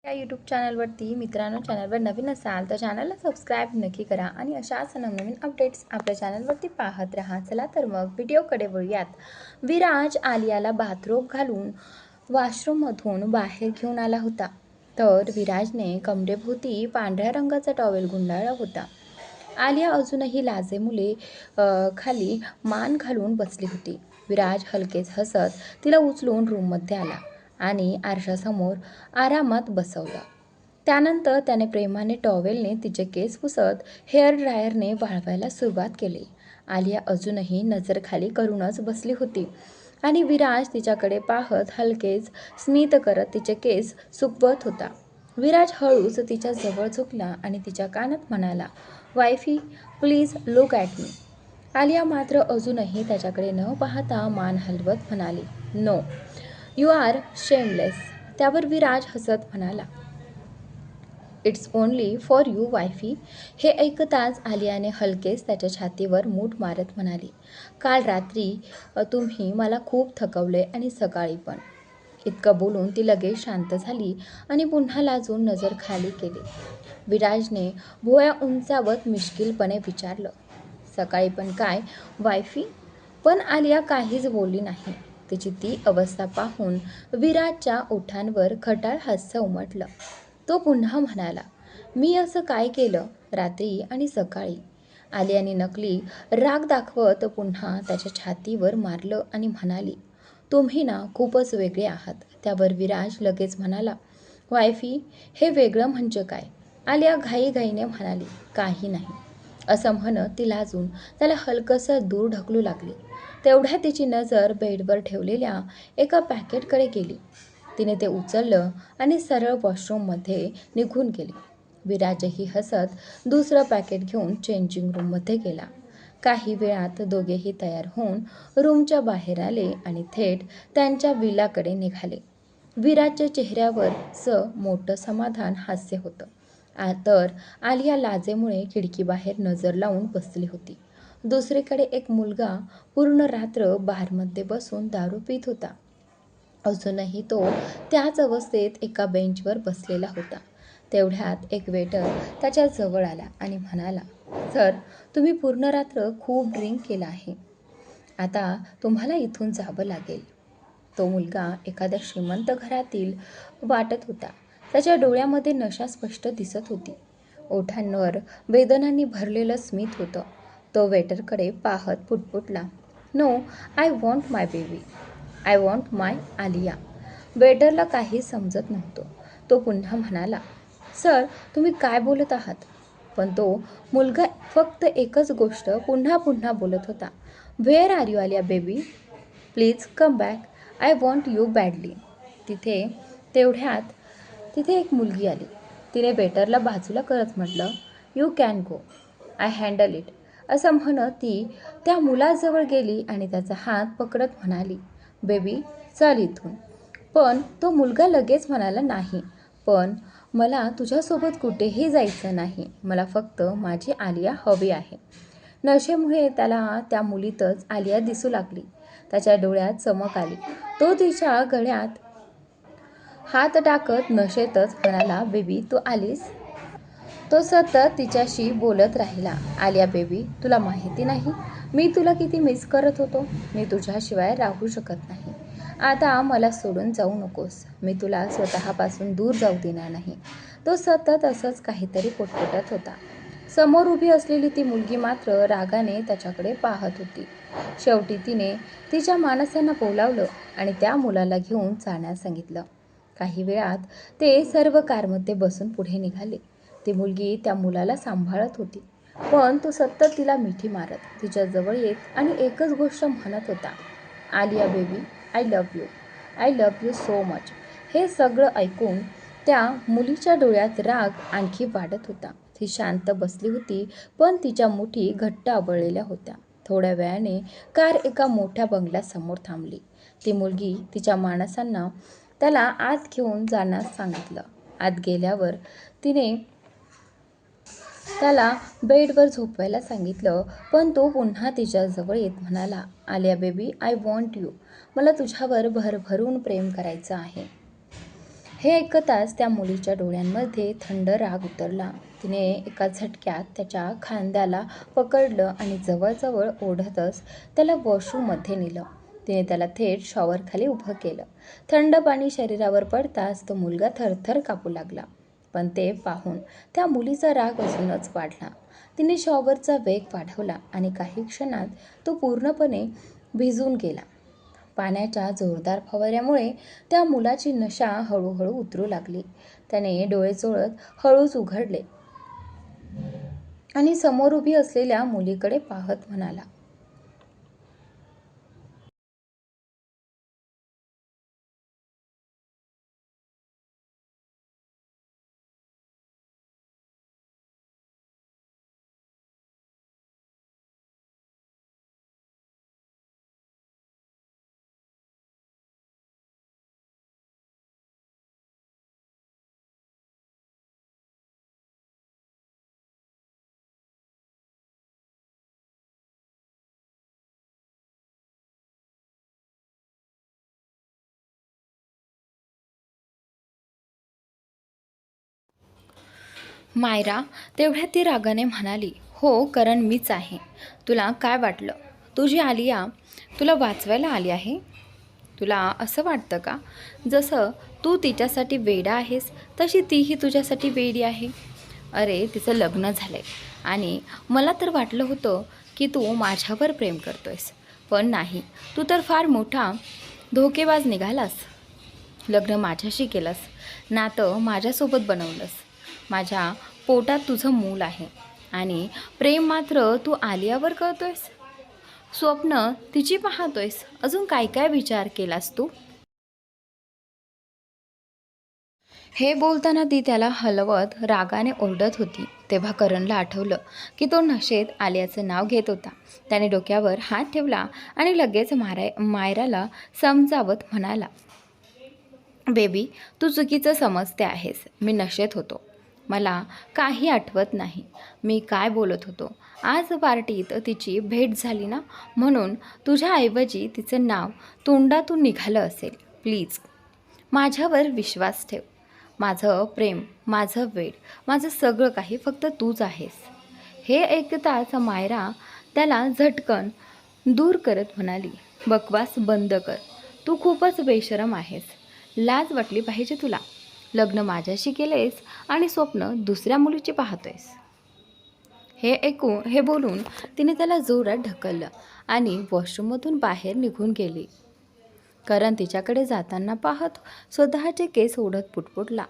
या यूट्यूब चॅनलवरती मित्रांनो, चॅनलवर नवीन असाल तर चॅनलला सबस्क्राईब नक्की करा आणि अशाच नवनवीन अपडेट्स आपल्या चॅनलवरती पाहत राहा. चला तर मग व्हिडिओकडे वळूयात. विराज आलियाला बाथरोब घालून वॉशरूममधून बाहेर घेऊन आला होता. तर विराजने कमरेभोवती पांढऱ्या रंगाचा टॉवेल गुंडाळला होता. आलिया अजूनही लाजेमुळे खाली मान घालून बसली होती. विराज हलकेच हसत तिला उचलून रूममध्ये आला आणि आरशासमोर आरामात बसवलं. त्यानंतर त्याने प्रेमाने टॉवेलने तिचे केस पुसत हेअर ड्रायरने वाळवायला सुरुवात केली. आलिया अजूनही नजर खाली करूनच बसली होती आणि विराज तिच्याकडे पाहत हलकेच स्मित करत तिचे केस सुकवत होता. विराज हळूच तिच्या जवळ झुकला आणि तिच्या कानात म्हणाला, "wifey, please look at me." Alia मात्र अजूनही त्याच्याकडे न पाहता मान हलवत म्हणाली, "नो, यू आर शेमलेस." त्यावर विराज हसत म्हणाला, "इट्स ओनली फॉर यू वायफी." हे ऐकताच आलियाने हलकेच त्याच्या छातीवर मूठ मारत म्हणाली, "काल रात्री तुम्ही मला खूप थकवले आणि सकाळी पण." इतकं बोलून ती लगेच शांत झाली आणि पुन्हा लाजून नजर खाली केली. विराजने भुवया उंचावत मिश्किलपणे विचारलं, "सकाळी पण काय वायफी?" पण आलिया काहीच बोलली नाही. तिची ती अवस्था पाहून विराजच्या ओठांवर खटाळ हास्य उमटलं. तो पुन्हा म्हणाला, "मी असं काय केलं रात्री आणि सकाळी?" आलियाने नकली राग दाखवत पुन्हा त्याच्या छातीवर मारलं आणि म्हणाली, "तुम्ही ना खूपच वेगळे आहात." त्यावर विराज लगेच म्हणाला, "वायफी, हे वेगळं म्हणजे काय?" आलिया घाईघाईने म्हणाली, "काही नाही." असं म्हणत ती लाजून त्याला हलकंसं दूर ढकलू लागली. तेवढ्यात तिची नजर बेडवर ठेवलेल्या एका पॅकेटकडे गेली. तिने ते उचललं आणि सरळ वॉशरूममध्ये निघून गेली. विराजही हसत दुसरं पॅकेट घेऊन चेंजिंग रूममध्ये गेला. काही वेळात दोघेही तयार होऊन रूमच्या बाहेर आले आणि थेट त्यांच्या विलाकडे निघाले. विराजच्या चेहऱ्यावर मोठं समाधान हास्य होतं. तर आलिया लाजेमुळे खिडकीबाहेर नजर लावून बसली होती. दुसरीकडे एक मुलगा पूर्ण रात्र बारमध्ये बसून दारू पित होता. अजूनही तो त्याच अवस्थेत एका बेंचवर बसलेला होता. तेवढ्यात एक वेटर त्याच्या जवळ आला आणि म्हणाला, "सर, तुम्ही पूर्ण रात्र खूप ड्रिंक केला आहे. आता तुम्हाला इथून जावं लागेल." तो मुलगा एखाद्या श्रीमंत घरातील वाटत होता. त्याच्या डोळ्यामध्ये नशा स्पष्ट दिसत होती. ओठांवर वेदनांनी भरलेलं स्मित होतं. तो वेटरकडे पाहत पुटपुटला, "no, I want my baby. I want my Alia." वेटरला काही समजत नव्हतं. तो पुन्हा म्हणाला, "सर, तुम्ही काय बोलत आहात?" पण तो मुलगा फक्त एकच गोष्ट पुन्हा पुन्हा बोलत होता, "where are you Alia baby? Please come back. I want you badly." तेवढ्यात तिथे एक मुलगी आली. तिने वेटरला बाजूला करत म्हटलं, "you can go. I handle it." असं म्हणत ती त्या मुलाजवळ गेली आणि त्याचा हात पकडत म्हणाली, "बेबी, चल इथून." पण तो मुलगा लगेच म्हणाला, "नाही, पण मला तुझ्यासोबत कुठेही जायचं नाही. मला फक्त माझी आलिया हवी आहे." नशेमुळे त्याला त्या मुलीतच आलिया दिसू लागली. त्याच्या डोळ्यात चमक आली. तो तिच्या गळ्यात हात टाकत नशेतच म्हणाला, "बेबी, तू आलीस?" तो सतत तिच्याशी बोलत राहिला, "आलिया बेबी, तुला माहिती नाही मी तुला किती मिस करत होतो. मी तुझ्याशिवाय राहू शकत नाही. आता मला सोडून जाऊ नकोस. मी तुला स्वतःपासून दूर जाऊ देणार नाही." तो सतत असंच काहीतरी पुटपुटत होता. समोर उभी असलेली ती मुलगी मात्र रागाने त्याच्याकडे पाहत होती. शेवटी तिने तिच्या माणसांना बोलावलं आणि त्या मुलाला घेऊन जाण्यास सांगितलं. काही वेळात ते सर्व कारमध्ये बसून पुढे निघाले. ती मुलगी त्या मुलाला सांभाळत होती. पण तो सतत तिला मिठी मारत तिच्या जवळ येत आणि एकच गोष्ट म्हणत होता, "Alia baby, I love you. I love you so much." हे सगळं ऐकून त्या मुलीच्या डोळ्यात राग आणखी वाढत होता. ती शांत बसली होती, पण तिच्या मुठी घट्ट आवळलेल्या होत्या. थोड्या वेळाने कार एका मोठ्या बंगल्यासमोर थांबली. ती मुलगी तिच्या माणसांना त्याला आत घेऊन जाण्यास सांगितलं. आत गेल्यावर तिने त्याला बेडवर झोपवायला सांगितलं, पण तो पुन्हा तिच्याजवळ येत म्हणाला, "Alia baby, I want you. मला तुझ्यावर भरभरून प्रेम करायचं आहे." हे ऐकताच त्या मुलीच्या डोळ्यांमध्ये थंड राग उतरला. तिने एका झटक्यात त्याच्या खांद्याला पकडलं आणि जवळजवळ ओढतच त्याला वॉशरूममध्ये नेलं. तिने त्याला थेट शॉवरखाली उभं केलं. थंड पाणी शरीरावर पडताच तो मुलगा थरथर कापू लागला. पण ते पाहून त्या मुलीचा राग अजूनच वाढला. तिने शॉवरचा वेग वाढवला आणि काही क्षणात तो पूर्णपणे भिजून गेला. पाण्याच्या जोरदार फवाऱ्यामुळे त्या मुलाची नशा हळूहळू उतरू लागली. त्याने डोळे चोळत हळूच उघडले आणि समोर उभी असलेल्या मुलीकडे पाहत म्हणाला, मायरा तेवढ्यात ती रागाने म्हणाली, हो करण मीच आहे. तुला काय वाटलं? तुझी आलिया तुला वाचवायला आली आहे? तुला असं वाटतं का जसं तू तिच्यासाठी वेडा आहेस तशी तीही तुझ्यासाठी वेडी आहे? अरे तिचं लग्न झालंय आणि मला तर वाटलं होतं की तू माझ्यावर प्रेम करतोयस, पण नाही, तू तर फार मोठा धोकेबाज निघालास. लग्न माझ्याशी केलंस, नातं माझ्यासोबत बनवलंस. माझ्या पोटात तुझं मूल आहे आणि प्रेम मात्र तू आलियावर करतोयस. स्वप्न तिची पाहतोयस. अजून काय काय विचार केलास तू? हे बोलताना ती त्याला हलवत रागाने ओरडत होती. तेव्हा करणला आठवलं की तो नशेत आलियाचं नाव घेत होता. त्याने डोक्यावर हात ठेवला आणि लगेच मायराला समजावत म्हणाला, बेबी तू चुकीचं समजते आहेस. मी नशेत होतो. मला काही आठवत नाही मी काय बोलत होतो. आज पार्टीत तिची भेट झाली ना, म्हणून तुझ्याऐवजी तिचं नाव तोंडातून निघालं असेल. प्लीज माझ्यावर विश्वास ठेव. माझं प्रेम, माझं वेड, माझं सगळं काही फक्त तूच आहेस. हे ऐकताच मायरा त्याला झटकन दूर करत म्हणाली, बकवास बंद कर. तू खूपच बेशरम आहेस. लाज वाटली पाहिजे तुला. लग्न माझ्याशी केलेस आणि स्वप्न दुसऱ्या मुलीची पाहतोयस. हे बोलून तिने त्याला जोरात ढकललं आणि वॉशरूममधून बाहेर निघून गेली. करण तिच्याकडे जाताना पाहत स्वतःचे केस ओढत पुटपुटला,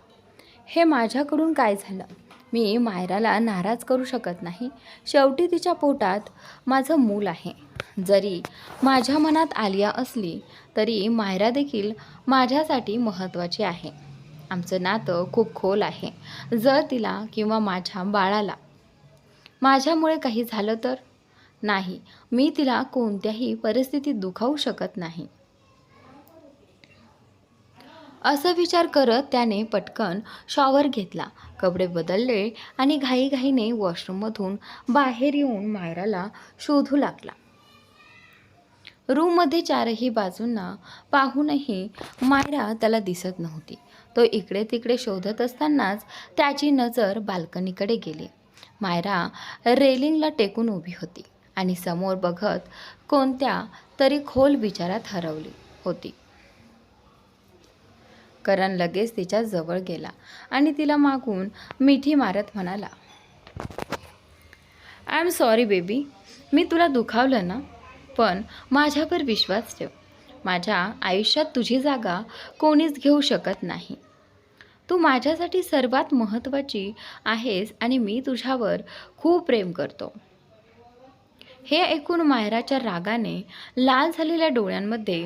हे माझ्याकडून काय झालं? मी मायराला नाराज करू शकत नाही. शेवटी तिच्या पोटात माझं मूल आहे. जरी माझ्या मनात आलिया असली तरी मायरा देखील माझ्यासाठी महत्त्वाची आहे. आमचं नातं खूप खोल आहे. जर तिला किंवा माझ्या बाळाला माझ्यामुळे काही झालं तर? नाही, मी तिला कोणत्याही परिस्थितीत दुखावू शकत नाही. असा विचार करत त्याने पटकन शॉवर घेतला, कपडे बदलले आणि घाईघाईने वॉशरूममधून बाहेर येऊन मायराला शोधू लागला. रूममध्ये चारही बाजूंना पाहूनही मायरा त्याला दिसत नव्हती. तो इकडे तिकडे शोधत असतानाच त्याची नजर बाल्कनीकडे गेली. मायरा रेलिंगला टेकून उभी होती आणि समोर बघत कोणत्या तरी खोल विचारात हरवली होती. करण लगेच तिच्या जवळ गेला आणि तिला मागून मिठी मारत म्हणाला, आय एम सॉरी बेबी, मी तुला दुखावलं ना, पण माझ्यावर विश्वास ठेव. माझ्या आयुष्यात तुझी जागा कोणीच घेऊ शकत नाही. तू माझ्यासाठी सर्वात महत्त्वाची आहेस आणि मी तुझ्यावर खूप प्रेम करतो. हे ऐकून मायराच्या रागाने लाल झालेल्या डोळ्यांमध्ये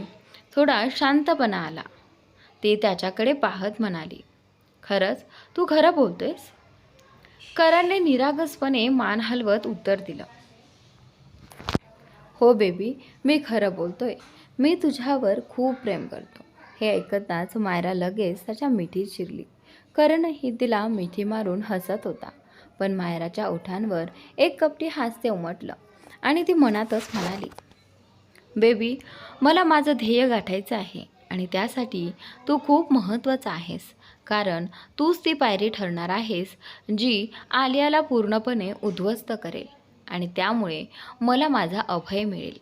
थोडा शांतपणा आला. ती त्याच्याकडे पाहत म्हणाली, खरंच तू खरं बोलतोयस? करणने निरागसपणे मान हलवत उत्तर दिलं, हो बेबी, मी खरं बोलतोय. मी तुझ्यावर खूप प्रेम करतो. हे ऐकताच मायरा लगेच त्याच्या मिठीत शिरली. करणही तिला मिठी मारून हसत होता. पण मायराच्या ओठांवर एक कपटी हास्य उमटलं आणि ती मनातच म्हणाली, बेबी, मला माझं ध्येय गाठायचं आहे आणि त्यासाठी तू खूप महत्त्वाचा आहेस. कारण तूच ती पायरी ठरणार आहेस जी आलियाला पूर्णपणे उद्ध्वस्त करेल आणि त्यामुळे मला माझा अभय मिळेल.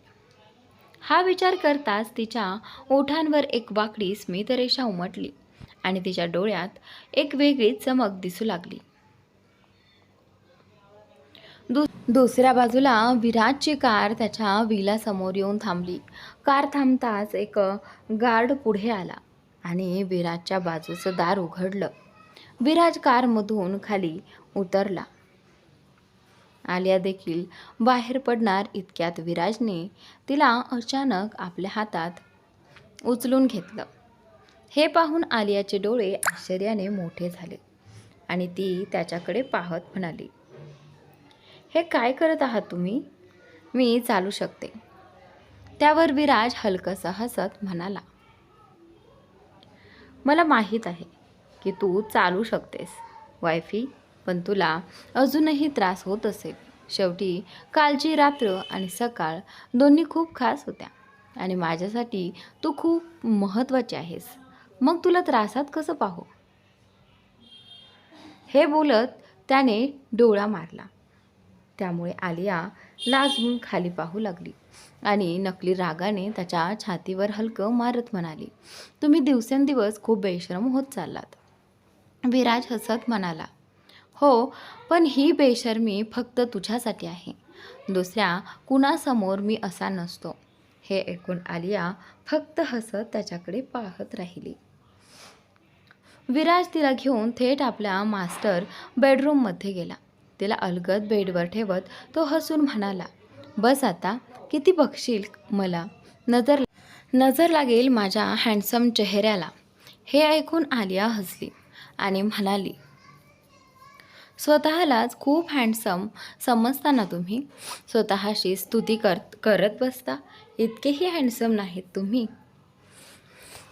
हा विचार करताच तिच्या ओठांवर एक वाकडी स्मितरेषा उमटली आणि तिच्या डोळ्यात एक वेगळी चमक दिसू लागली. दुसऱ्या बाजूला विराजची कार त्याच्या विलासमोर येऊन थांबली. कार थांबताच एक गार्ड पुढे आला आणि विराजच्या बाजूचं दार उघडलं. विराज कारमधून खाली उतरला. आलिया देखील बाहेर पडणार इतक्यात विराजने तिला अचानक आपल्या हातात उचलून घेतलं. हे पाहून आलियाचे डोळे आश्चर्याने मोठे झाले आणि ती त्याच्याकडे पाहत म्हणाली, हे काय करत आहात तुम्ही? मी चालू शकते. त्यावर विराज हलकसा हसत म्हणाला, मला माहीत आहे की तू चालू शकतेस वायफी, पण तुला अजूनही त्रास होत असेल. शेवटी कालची रात्र आणि सकाळ दोन्ही खूप खास होत्या आणि माझ्यासाठी तू खूप महत्त्वाची आहेस. मग तुला त्रासात कसं पाहू? हे बोलत त्याने डोळा मारला. त्यामुळे आलिया लाजून खाली पाहू लागली आणि नकली रागाने त्याच्या छातीवर हलकं मारत म्हणाली, तुम्ही दिवसेंदिवस खूप बेशरम होत चाललात. विराज हसत म्हणाला, हो, पण ही बेशर्मी फक्त तुझ्यासाठी आहे. दुसऱ्या कुणासमोर मी असा नसतो. हे ऐकून आलिया फक्त हसत त्याच्याकडे पाहत राहिली. विराज तिला घेऊन थेट आपल्या मास्टर बेडरूममध्ये गेला. तिला अलगद बेडवर ठेवत तो हसून म्हणाला, बस आता, किती बघशील मला? नजर लागेल माझ्या हँडसम चेहऱ्याला. हे ऐकून आलिया हसली आणि म्हणाली, स्वतःलाच खूप हँडसम समजता तुम्ही? स्वतःशी स्तुती करत बसता. इतकेही हँडसम नाहीत तुम्ही.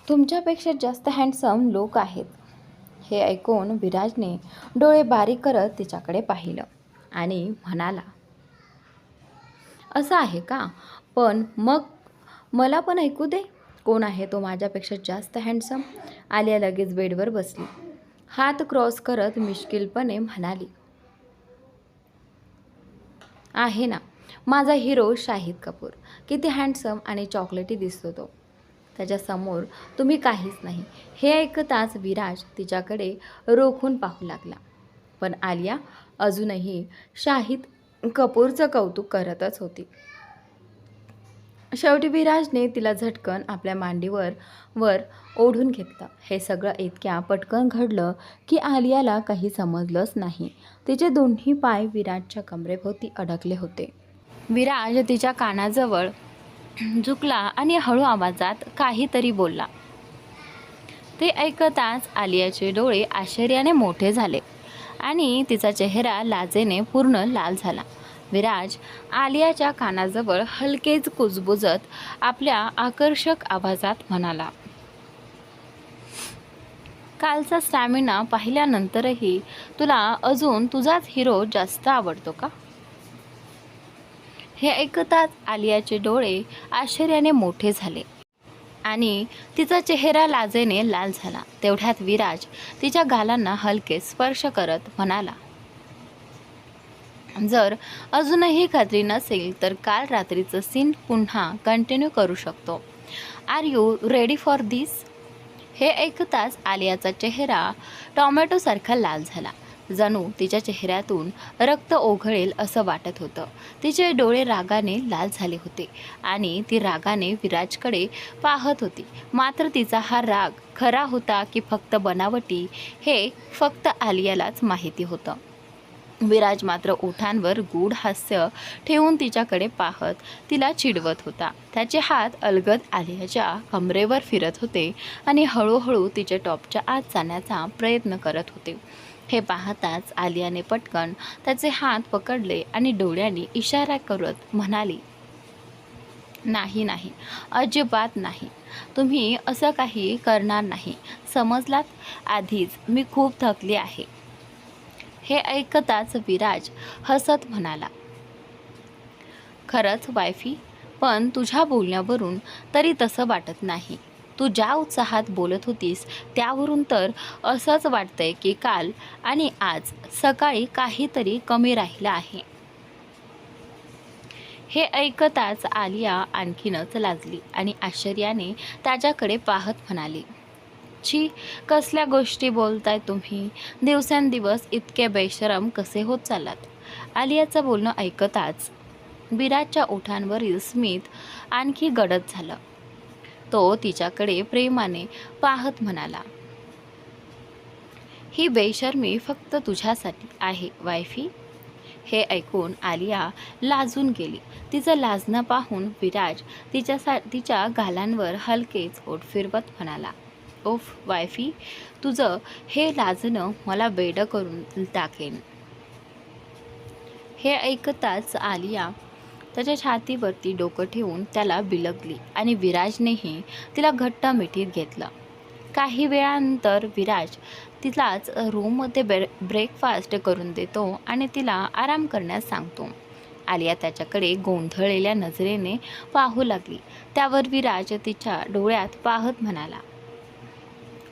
तुमच्यापेक्षा जास्त हँडसम लोक आहेत. हे ऐकून विराजने डोळे बारीक करत तिच्याकडे पाहिलं आणि म्हणाला, असं आहे का? पण मग मला पण ऐकू दे, कोण आहे तो माझ्यापेक्षा जास्त हँडसम? आलिया लगेच बेडवर बसली. हात क्रॉस करत मिश्किलपणे म्हणाली, आहे ना, माझा हिरो शाहिद कपूर. किती हँडसम आणि चॉकलेटी दिसतो तो. त्याच्यासमोर तुम्ही काहीच नाही. हे ऐकताच विराज तिच्याकडे रोखून पाहू लागला. पण आलिया अजूनही शाहिद कपूरचं कौतुक करतच होती. शेवटी विराजने तिला झटकन आपल्या मांडीवर ओढून घेतलं. हे सगळं इतक्या पटकन घडलं की आलियाला काही समजलंच नाही. तिचे दोन्ही पाय विराजच्या कमरेभोवती अडकले होते. विराज तिच्या कानाजवळ झुकला आणि हळू आवाजात काहीतरी बोलला. ते ऐकताच आलियाचे डोळे आश्चर्याने मोठे झाले आणि तिचा चेहरा लाजेने पूर्ण लाल झाला. विराज आलियाच्या कानाजवळ हलकेच कुजबुजत आपल्या आकर्षक आवाजात म्हणाला, कालचा स्टॅमिना पाहिल्यानंतरही तुला अजून तुझाच हिरो जास्त आवडतो का? हे ऐकताच आलियाचे डोळे आश्चर्याने मोठे झाले आणि तिचा चेहरा लाजेने लाल झाला. तेवढ्यात विराज तिच्या गालांना हलके स्पर्श करत म्हणाला, जर अजूनही खात्री नसेल तर काल रात्रीचं सीन पुन्हा कंटिन्यू करू शकतो. आर यू रेडी फॉर दिस? हे ऐकताच आलियाचा चेहरा टॉमॅटोसारखा लाल झाला. जणू तिच्या चेहऱ्यातून रक्त ओघळेल असं वाटत होतं. तिचे डोळे रागाने लाल झाले होते आणि ती रागाने विराजकडे पाहत होती. मात्र तिचा हा राग खरा होता की फक्त बनावटी हे फक्त आलियालाच माहिती होतं. विराज मात्र ओठांवर गूढ हास्य ठेवून तिच्याकडे पाहत तिला चिडवत होता. त्याचे हात अलगद आलियाच्या कमरेवर फिरत होते आणि हळूहळू तिच्या टॉपच्या आत जाण्याचा प्रयत्न करत होते. हे पाहताच आलियाने पटकन त्याचे हात पकडले आणि डोळ्यांनी इशारा करत म्हणाली, नाही नाही, अजिबात नाही. तुम्ही असं काही करणार नाही, समजलात? आधीच मी खूप थकली आहे. हे ऐकताच विराज हसत म्हणाला, खरंच वायफी, पण तुझ्या बोलण्यावरून तरी तसं वाटत नाही. तू ज्या उत्साहात बोलत होतीस त्यावरून तर असंच वाटतंय की काल आणि आज सकाळी काहीतरी कमी राहिलं आहे. हे ऐकताच आलिया आणखीनच लाजली आणि आश्चर्याने त्याच्याकडे पाहत म्हणाली, छी, कसल्या गोष्टी बोलताय तुम्ही? दिवसेंदिवस इतके बेशरम कसे होत चाललात? आलियाचं बोलणं ऐकताच विराजच्या ओठांवरील स्मित आणखी गडद झालं. तो तिच्याकडे प्रेमाने पाहत म्हणाला, ही बेशर्मी फक्त तुझ्यासाठी आहे वायफी. हे ऐकून आलिया लाजून गेली. तिचं लाजणं पाहून विराज तिच्या गालांवर हलकेच ओठ फिरवत म्हणाला, ओफ वायफी, तुझं हे लाजणं मला वेडं करून टाकेन. हे ऐकताच आलिया त्याच्या छातीवरती डोकं ठेवून त्याला बिलगली आणि विराजनेही तिला घट्ट मिठीत घेतलं. काही वेळानंतर विराज तिलाच रूममध्ये ब्रेकफास्ट करून देतो आणि तिला आराम करण्यास सांगतो. आलिया त्याच्याकडे गोंधळलेल्या नजरेने पाहू लागली. त्यावर विराज तिच्या डोळ्यात पाहत म्हणाला,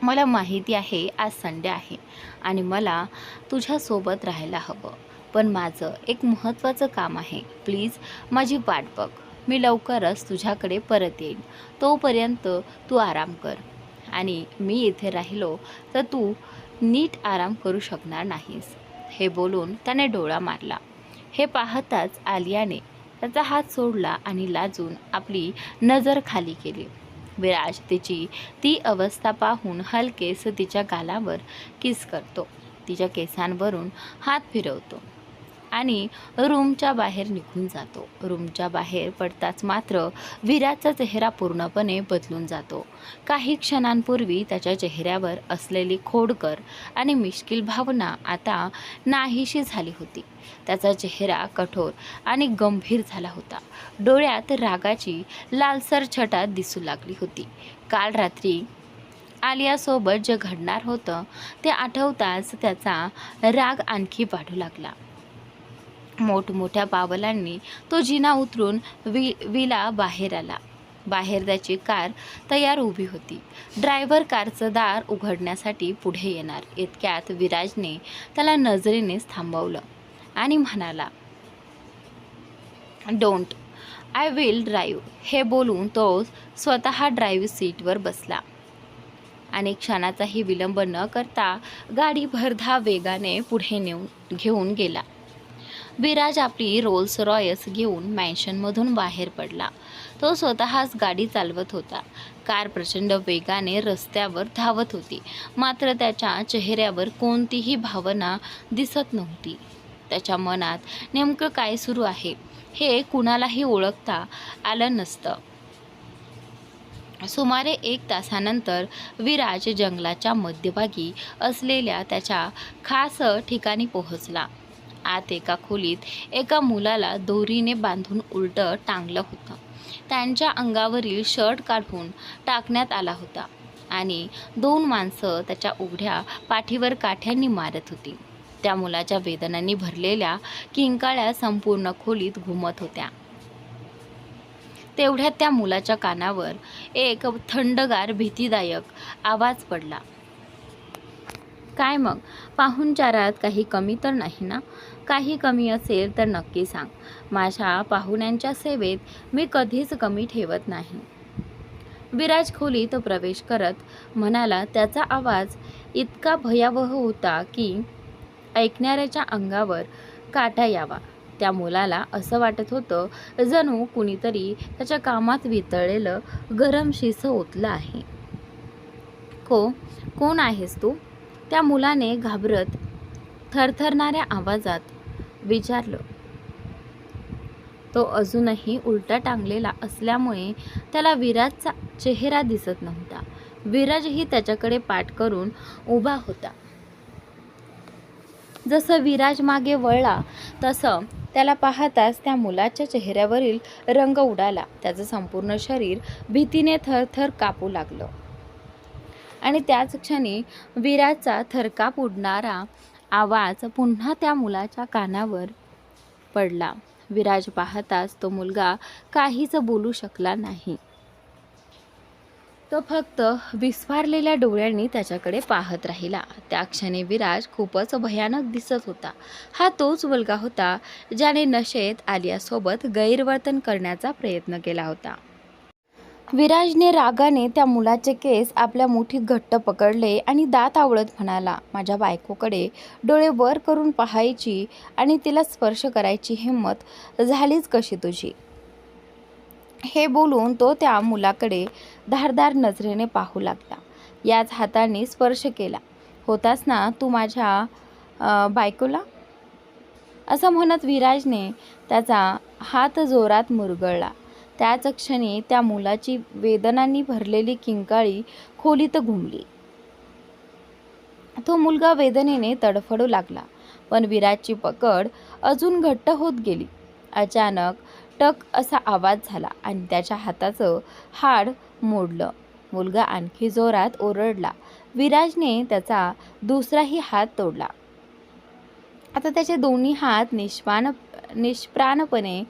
मला माहिती आहे आज संडे आहे आणि मला तुझ्यासोबत राहायला हवं, पण माझं एक महत्त्वाचं काम आहे. प्लीज माझी वाट बघ. मी लवकरच तुझ्याकडे परत येईन. तोपर्यंत तू आराम कर. आणि मी इथे राहिलो तर तू नीट आराम करू शकणार नाहीस. हे बोलून त्याने डोळा मारला. हे पाहताच आलियाने त्याचा हात सोडला आणि लाजून आपली नजर खाली केली. विराज तिची ती अवस्था पाहून हलकेस तिच्या गालावर किस करतो. तिच्या केसांवरून हात फिरवतो आणि रूमच्या बाहेर निघून जातो. रूमच्या बाहेर पडताच मात्र विराजचा चेहरा पूर्णपणे बदलून जातो. काही क्षणांपूर्वी त्याच्या चेहऱ्यावर असलेली खोडकर आणि मिश्किल भावना आता नाहीशी झाली होती. त्याचा चेहरा कठोर आणि गंभीर झाला होता. डोळ्यात रागाची लालसर छटा दिसू लागली होती. काल रात्री आलियासोबत जे घडणार होतं ते आठवताच त्याचा राग आणखी वाढू लागला. मोठमोठ्या पावलांनी तो जिना उतरून विला बाहेर आला. बाहेर त्याची कार तयार उभी होती. ड्रायव्हर कारचं दार उघडण्यासाठी पुढे येणार इतक्यात विराजने त्याला नजरेनेच थांबवलं आणि म्हणाला, डोंट, आय विल ड्राईव्ह. हे बोलून तो स्वतः ड्राईव्ह सीटवर बसला आणि क्षणाचाही विलंब न करता गाडी भरधाव वेगाने पुढे घेऊन गेला. विराज आपली रोल्स रॉयस घेऊन मॅन्शनमधून बाहेर पडला. तो स्वतःच गाडी चालवत होता. कार प्रचंड वेगाने रस्त्यावर धावत होती, मात्र त्याच्या चेहऱ्यावर कोणतीही भावना दिसत नव्हती. त्याच्या मनात नेमकं काय सुरू आहे हे कुणालाही ओळखता आलं नसतं. सुमारे 1 तासानंतर विराज जंगलाच्या मध्यभागी असलेल्या त्याच्या खास ठिकाणी पोहोचला. आत एका खोलीत एका मुलाला दोरीने बांधून उलटं टांगलं होतं. त्यांच्या अंगावरील शर्ट काढून टाकण्यात आला होता आणि 2 माणसं त्याच्या उघड्या पाठीवर काठ्यांनी मारत होती. त्या मुलाच्या वेदनांनी भरलेल्या किंकाळ्या संपूर्ण खोलीत घुमत होत्या. तेवढ्यात त्या मुलाच्या कानावर एक थंडगार भीतीदायक आवाज पडला. काय मग, पाहुणचारात काही कमी तर नाही ना? काही कमी असेल तर नक्की सांग. माझ्या पाहुण्यांच्या सेवेत मी कधीच कमी ठेवत नाही. विराज खोलीत प्रवेश करत म्हणाला. त्याचा आवाज इतका भयावह होता की ऐकणाऱ्याच्या अंगावर काटा यावा. त्या मुलाला असं वाटत होतं जणू कुणीतरी त्याच्या कामात वितळलेलं गरम शिस ओतलं आहे. कोण आहेस तू? त्या मुलाने घाबरत थरथरणाऱ्या आवाजात विचारलं. तो अजूनही उलटा टांगलेला असल्यामुळे त्याला विराजचा चेहरा दिसत नव्हता. विराजही त्याच्याकडे पाठ करून उभा होता. जसं विराज मागे वळला तसं त्याला पाहताच त्या मुलाच्या चेहऱ्यावरील रंग उडाला. त्याचं संपूर्ण शरीर भीतीने थरथर कापू लागलं आणि त्याच क्षणी विराजचा थरकाप उडणारा आवाज पुन्हा त्या मुलाच्या कानावर पडला. विराज पाहताच तो मुलगा काहीच बोलू शकला नाही. तो फक्त विस्फारलेल्या डोळ्यांनी त्याच्याकडे पाहत राहिला. त्या क्षणी विराज खूपच भयानक दिसत होता. हा तोच मुलगा होता ज्याने नशेत आलियासोबत गैरवर्तन करण्याचा प्रयत्न केला होता. विराजने रागाने त्या मुलाचे केस आपल्या मुठीत घट्ट पकडले आणि दात आवळत म्हणाला, माझ्या बायकोकडे डोळे वर करून पाहायची आणि तिला स्पर्श करायची हिंमत झालीच कशी तुझी? हे बोलून तो त्या मुलाकडे धारदार नजरेने पाहू लागला. याच हाताने स्पर्श केला होतास ना तू माझ्या बायकोला? असं म्हणत विराजने त्याचा हात जोरात मुरगळला. त्याच क्षणी त्या मुलाची वेदनांनी भरलेली किंकाळी खोलीत घुमली. तो मुलगा वेदनेने तडफडू लागला, पण विराजची पकड अजून घट्ट होत गेली. अचानक टक असा आवाज झाला आणि त्याच्या हाताचं हाड मोडलं. मुलगा आणखी जोरात ओरडला. विराजने त्याचा दुसराही हात तोडला. आता त्याचे दोन्ही हात निष्प्राणपणे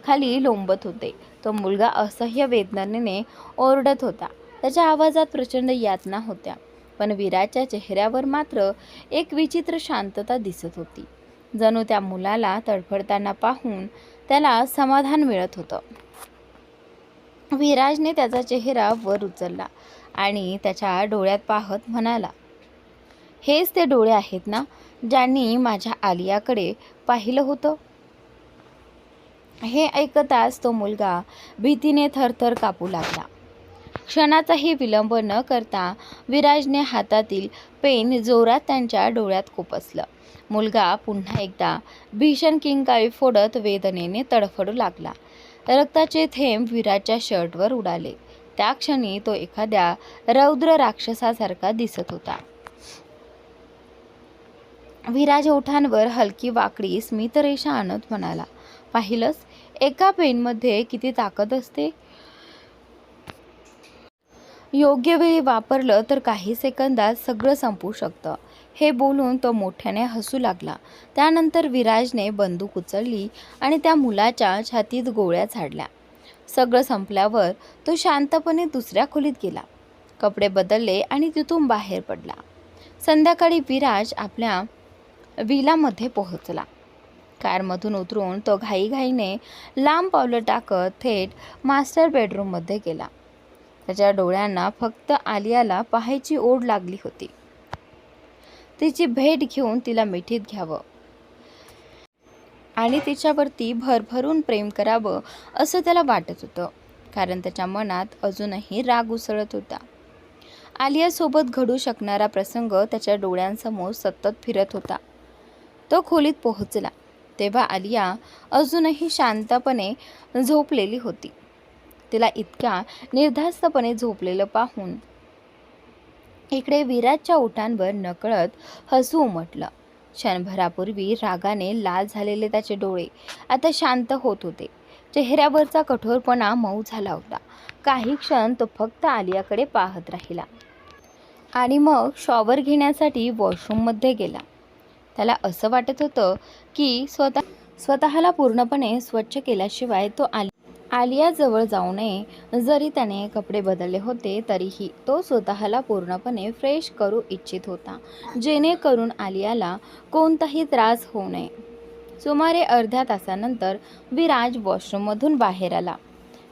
खाली लोंबत होते. तो मुलगा असह्य वेदनेने ओरडत होता. त्याच्या आवाजात प्रचंड यातना होत्या, पण विराजच्या चेहऱ्यावर मात्र एक विचित्र शांतता दिसत होती. जणू त्या मुलाला तडफडताना पाहून त्याला समाधान मिळत होतं. विराजने त्याचा चेहरा वर उचलला आणि त्याच्या डोळ्यात पाहत म्हणाला, हेच ते डोळे आहेत ना ज्यांनी माझ्या आलियाकडे पाहिलं होतं? हे ऐकताच तो मुलगा भीतीने थरथर कापू लागला. क्षणाचाही विलंब न करता विराजने हातातील पेन जोरात त्यांच्या डोळ्यात खुपसलं. मुलगा पुन्हा एकदा भीषण किंकाळी फोडत वेदनेने तडफडू लागला. रक्ताचे थेंब विराजच्या शर्टवर उडाले. त्या क्षणी तो एखाद्या रौद्र राक्षसासारखा दिसत होता. विराज ओठांवर हलकी वाकडी स्मितरेषा आणत म्हणाला, पाहिलंस, एका पेनमध्ये किती ताकद असते. योग्य वेळी वापरलं तर काही सेकंदात सगळं संपू शकतं. हे बोलून तो मोठ्याने हसू लागला. त्यानंतर विराजने बंदूक उचलली आणि त्या मुलाच्या छातीत गोळ्या झाडल्या. सगळं संपल्यावर तो शांतपणे दुसऱ्या खोलीत गेला, कपडे बदलले आणि तिथून बाहेर पडला. संध्याकाळी विराज आपल्या विलामध्ये पोहोचला. कारमधून उतरून तो घाईघाईने लांब पावलं टाकत थेट मास्टर बेडरूममध्ये गेला. त्याच्या डोळ्यांना फक्त आलियाला पाहायची ओढ लागली होती. तिची भेट घेऊन तिला मिठीत घ्यावं आणि तिच्यावरती भरभरून प्रेम करावं असं त्याला वाटत होतं, कारण त्याच्या मनात अजूनही राग उसळत होता. आलियासोबत घडू शकणारा प्रसंग त्याच्या डोळ्यांसमोर सतत फिरत होता. तो खोलीत पोहोचला तेव्हा आलिया अजूनही शांतपणे झोपलेली होती. तिला इतक्या निर्धास्तपणे झोपलेलं पाहून इकडे विराजच्या ओठांवर नकळत हसू उमटलं. क्षणभरापूर्वी रागाने लाल झालेले त्याचे डोळे आता शांत होत होते. चेहऱ्यावरचा कठोरपणा मऊ झाला होता. काही क्षण तो फक्त आलियाकडे पाहत राहिला आणि मग शॉवर घेण्यासाठी वॉशरूममध्ये गेला. त्याला असं वाटत होतं की स्वतःला पूर्णपणे स्वच्छ केल्याशिवाय तो आलियाजवळ जाऊ नये. जरी त्याने कपडे बदलले होते तरीही तो स्वतःला पूर्णपणे फ्रेश करू इच्छित होता, जेणेकरून आलियाला कोणताही त्रास होऊ नये. सुमारे अर्ध्या तासानंतर विराज वॉशरूममधून बाहेर आला.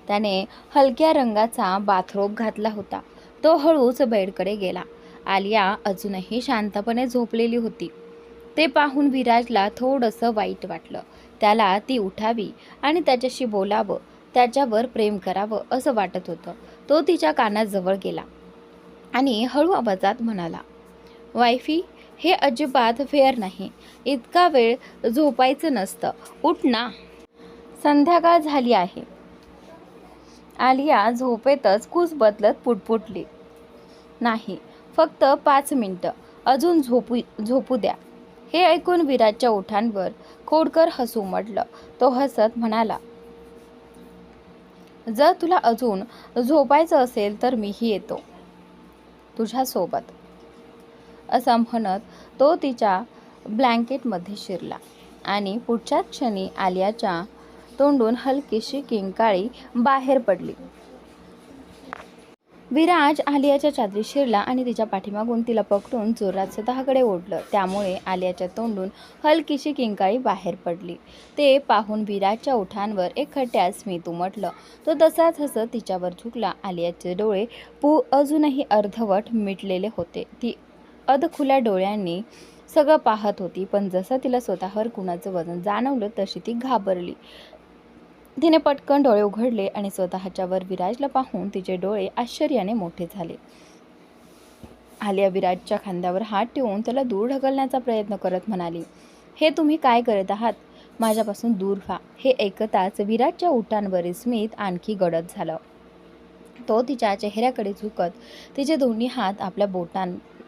त्याने हलक्या रंगाचा बाथरोब घातला होता. तो हळूच बेडकडे गेला. आलिया अजूनही शांतपणे झोपलेली होती. ते पाहून विराजला थोडंसं वाईट वाटलं. त्याला ती उठावी आणि त्याच्याशी बोलावं, त्याच्यावर प्रेम करावं असं वाटत होतं. तो तिच्या कानाजवळ गेला आणि हळू आवाजात म्हणाला, वाईफी, हे अजिबात फेअर नाही. इतका वेळ झोपायचं नसतं. उठ ना, संध्याकाळ झाली आहे. आलिया झोपेतच कूस बदलत पुटपुटली, नाही, फक्त 5 मिनिटं अजून झोपू द्या. हे ऐकून विराजच्या ओठांवर खोडकर हसू उमटलं. तो हसत म्हणाला, जर तुला अजून झोपायचं असेल तर मीही येतो तुझ्यासोबत. असं म्हणत तो तिच्या ब्लँकेटमध्ये शिरला आणि पुढच्याच क्षणी आलियाच्या तोंडून हलकीशी किंकाळी बाहेर पडली. विराज आलियाच्या चादरीत शिरला आणि तिच्या पाठीमागून तिला पकडून जोरात स्वतःकडे ओढलं. त्यामुळे आलियाच्या तोंडून हलकीशी किंकाळी बाहेर पडली. ते पाहून विराजच्या ओठांवर एक खट्याळ स्मित उमटलं. तो तसाच हसत तिच्यावर झुकला. आलियाचे डोळे अजूनही अर्धवट मिटलेले होते. ती अधखुल्या डोळ्यांनी सगळं पाहत होती, पण जसं तिला स्वतःवर कुणाचं वजन जाणवलं तशी ती घाबरली. तिने पटकन डोळे उघडले आणि स्वतःच्यावर विराजला पाहून तिचे डोळे आश्चर्याने मोठे झाले. आलिया विराजच्या खांद्यावर हात ठेवून त्याला दूर ढकलण्याचा प्रयत्न करत म्हणाली, हे तुम्ही काय करत आहात? माझ्यापासून दूर व्हा. हे ऐकताच विराजच्या ओठांवरील स्मित आणखी गडद झालं. तो तिच्या चेहऱ्याकडे झुकत तिचे दोन्ही हात आपल्या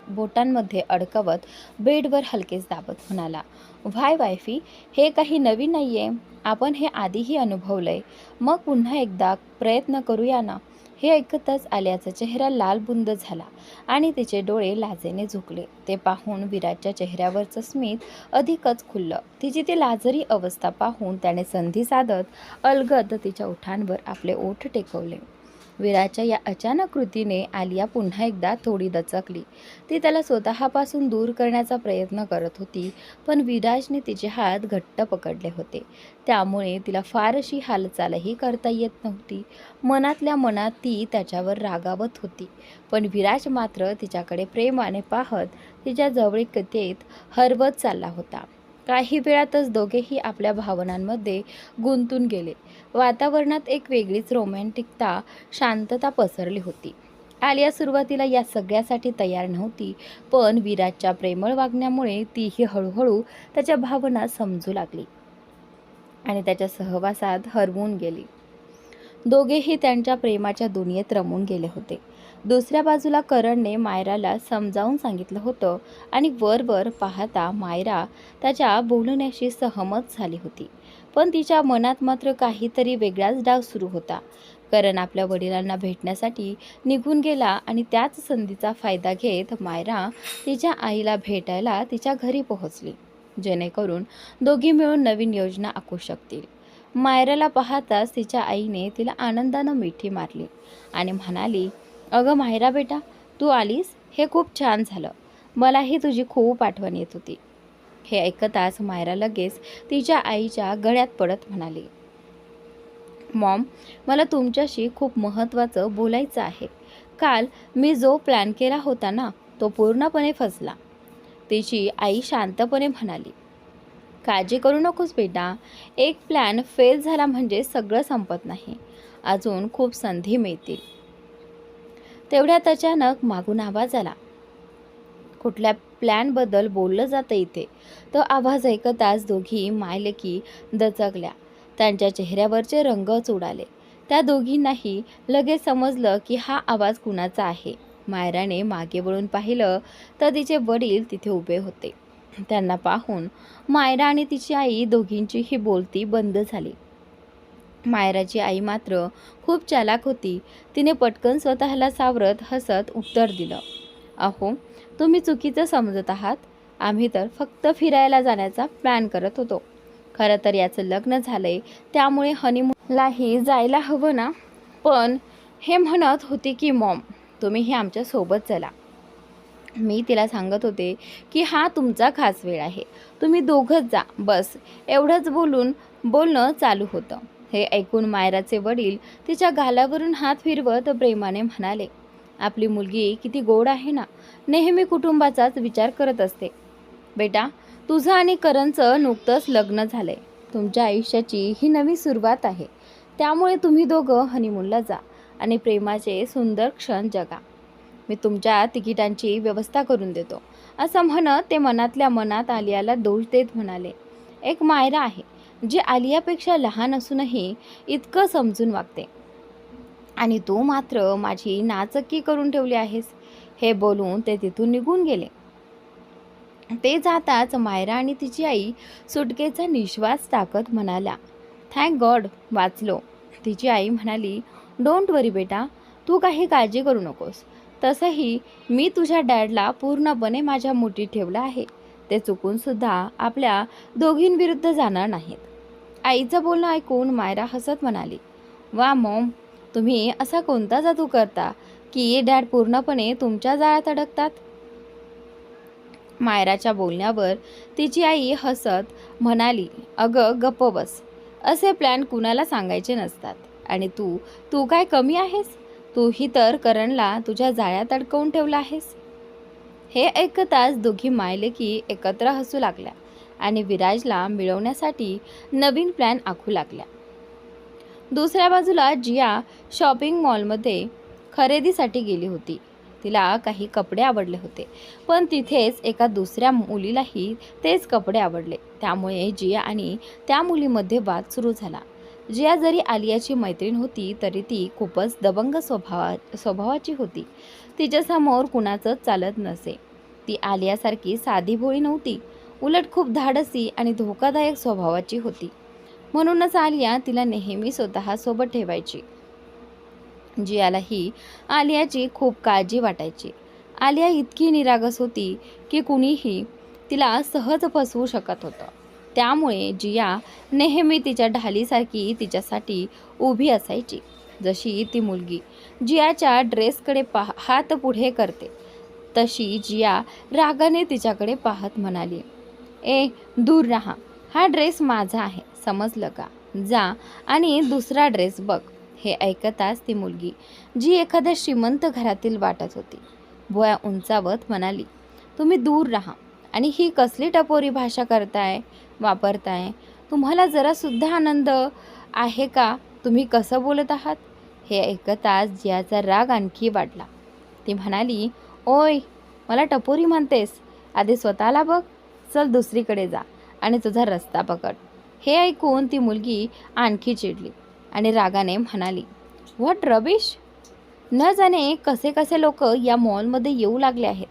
बोटांमध्ये अडकवत बेडवर हलकेच दाबत म्हणाला, व्हाय वायफी, हे काही नवीन नाहीये. आपण हे आधीही अनुभवलंय. मग पुन्हा एकदा प्रयत्न करूया ना. हे ऐकतच आलियाचा चेहरा लालबुंद झाला आणि तिचे डोळे लाजेने झुकले. ते पाहून विराजच्या चेहऱ्यावरचं स्मित अधिकच खुललं. तिची ती लाजरी अवस्था पाहून त्याने संधी साधत अलगद तिच्या ओठांवर आपले ओठ टेकवले. विराजच्या या अचानक कृतीने आलिया पुन्हा एकदा थोडी दचकली. ती त्याला स्वतःपासून दूर करण्याचा प्रयत्न करत होती, पण विराजने तिचे हात घट्ट पकडले होते. त्यामुळे तिला फारशी हालचालही करता येत नव्हती. मनातल्या मनात ती त्याच्यावर रागावत होती, पण विराज मात्र तिच्याकडे प्रेमाने पाहत तिच्या जवळीकतेत हरवत चालला होता. काही वेळातच दोघेही आपल्या भावनांमध्ये गुंतून गेले. वातावरणात एक वेगळीच रोमॅन्टिकता, शांतता पसरली होती. आलिया सुरुवातीला या सगळ्यासाठी तयार नव्हती, पण विराजच्या प्रेमळ वागण्यामुळे तीही हळूहळू त्याच्या भावना समजू लागली आणि त्याच्या सहवासात हरवून गेली. दोघेही त्यांच्या प्रेमाच्या दुनियेत रमून गेले होते. दुसऱ्या बाजूला करणने मायराला समजावून सांगितलं होतं आणि वरवर पाहता मायरा त्याच्या बोलण्याशी सहमत झाली होती, पण तिच्या मनात मात्र काहीतरी वेगळाच डाव सुरू होता. करण आपल्या वडिलांना भेटण्यासाठी निघून गेला आणि त्याच संधीचा फायदा घेत मायरा तिच्या आईला भेटायला तिच्या घरी पोहोचली, जेणेकरून दोघी मिळून नवीन योजना आखू शकतील. मायराला पाहताच तिच्या आईने तिला आनंदानं मिठी मारली आणि म्हणाली, अगं मायरा बेटा, तू आलीस, हे खूप छान झालं. मलाही तुझी खूप आठवण येत होती. हे ऐकताच मायरा लगेच तिच्या आईच्या गळ्यात पडत म्हणाली, मॉम, मला तुमच्याशी खूप महत्त्वाचं बोलायचं आहे. काल मी जो प्लॅन केला होता ना, तो पूर्णपणे फसला. तिची आई शांतपणे म्हणाली, काळजी करू नकोस बेटा, एक प्लॅन फेल झाला म्हणजे सगळं संपत नाही. अजून खूप संधी मिळतील. तेवढ्यात अचानक मागून आवाज आला, कुठल्या प्लॅनबद्दल बोललं जातं इथे? तो आवाज ऐकताच दोघी मायलेकी दचकल्या. त्यांच्या चेहऱ्यावरचे रंगच उडाले. त्या दोघींनाही लगेच समजलं की हा आवाज कुणाचा आहे. मायराने मागे वळून पाहिलं तर तिचे वडील तिथे उभे होते. त्यांना पाहून मायरा आणि तिची आई दोघींचीही बोलती बंद झाली. मायराची आई मात्र खूप चालाक होती. तिने पटकन स्वतःला सावरत हसत उत्तर दिलं, अहो, तुम्ही चुकीचं समजत आहात. आम्ही तर फक्त फिरायला जाण्याचा प्लॅन करत होतो. खरं तर याचं लग्न झालंय, त्यामुळे हनीमूनलाही जायला हवं ना. पण हे म्हणत होती की मॉम, तुम्हीही आमच्या सोबत चला. मी तिला सांगत होते की हा तुमचा खास वेळ आहे, तुम्ही दोघंच जा, बस एवढंच बोलणं चालू होतं. हे ऐकून मायराचे वडील तिच्या गालावरून हात फिरवत प्रेमाने म्हणाले, आपली मुलगी किती गोड आहे ना, नेहमी कुटुंबाचाच विचार करत असते. बेटा, तुझं आणि करणचं नुकतंच लग्न झालंय. तुमच्या आयुष्याची ही नवी सुरुवात आहे. त्यामुळे तुम्ही दोघं हनीमूनला जा आणि प्रेमाचे सुंदर क्षण जगा. मी तुमच्या तिकिटांची व्यवस्था करून देतो. असं म्हणत ते मनातल्या मनात आलियाला दोष देत म्हणाले, एक मायरा आहे जी आलियापेक्षा लहान असूनही इतकं समजून वागते आणि तू मात्र माझी नाचक्की करून ठेवली आहेस. हे बोलून ते तिथून निघून गेले. ते जाताच मायरा आणि तिची आई सुटकेचा निश्वास टाकत म्हणाल्या, थँक गॉड, वाचलो. तिची आई म्हणाली, डोंट वरी बेटा, तू काही काळजी करू नकोस. तसंही मी तुझ्या डॅडला पूर्णपणे माझ्या मुठीत ठेवलं आहे. ते चुकूनसुद्धा आपल्या दोघींविरुद्ध जाणार नाहीत. आईचं बोलणं ऐकून मायरा हसत म्हणाली, वा मॉम, तुम्ही असा कोणता जादू करता की डॅड पूर्णपणे तुमच्या जाळ्यात अडकतात? मायराच्या बोलण्यावर तिची आई हसत म्हणाली, अगं गप्प बस. असे प्लॅन कुणाला सांगायचे नसतात. आणि तू तू काय कमी आहेस? तूही तर करणला तुझ्या जाळ्यात अडकवून ठेवला आहेस. हे ऐकताच दोघी मायलेकी एकत्र हसू लागल्या आणि विराजला मिळवण्यासाठी नवीन प्लॅन आखू लागल्या. दुसऱ्या बाजूला जिया शॉपिंग मॉलमध्ये खरेदीसाठी गेली होती. तिला काही कपडे आवडले होते, पण तिथेच एका दुसऱ्या मुलीलाही तेच कपडे आवडले. त्यामुळे जिया आणि त्या मुलीमध्ये वाद सुरू झाला. जिया जरी आलियाची मैत्रीण होती तरी ती खूपच दबंग स्वभावाची होती. तिच्यासमोर कुणाचंच चालत नसे. ती आलियासारखी साधी भोळी नव्हती, उलट खूप धाडसी आणि धोकादायक स्वभावाची होती. म्हणूनच आलिया तिला नेहमी स्वतःसोबत ठेवायची. जियालाही आलियाची खूप काळजी वाटायची. आलिया इतकी निरागस होती की कुणीही तिला सहज फसवू शकत होतं. त्यामुळे जिया नेहमी तिच्या ढालीसारखी तिच्यासाठी उभी असायची. जशी ती मुलगी जियाच्या ड्रेसकडे हात पुढे करते तशी जिया रागाने तिच्याकडे पाहत म्हणाली, ए दूर राहा, हा ड्रेस माझा आहे, समजलं का? जा आणि दुसरा ड्रेस बघ. हे ऐकताच ती मुलगी, जी एखाद्या श्रीमंत घरातील वाटत होती, भुवया उंचावत म्हणाली, तुम्ही दूर राहा. आणि ही कसली टपोरी भाषा वापरताय? तुम्हाला जरासुद्धा आनंद आहे का? तुम्ही कसं बोलत आहात? हे ऐकताच जियाचा राग आणखी वाढला. ती म्हणाली, ओय, मला टपोरी म्हणतेस? आधी स्वतःला बघ. चल दुसरीकडे जा आणि तुझा रस्ता पकड. हे ऐकून ती मुलगी आणखी चिडली आणि रागाने म्हणाली, व्हॉट रबिश. न जाणे कसे कसे लोक या मॉलमध्ये येऊ लागले आहेत.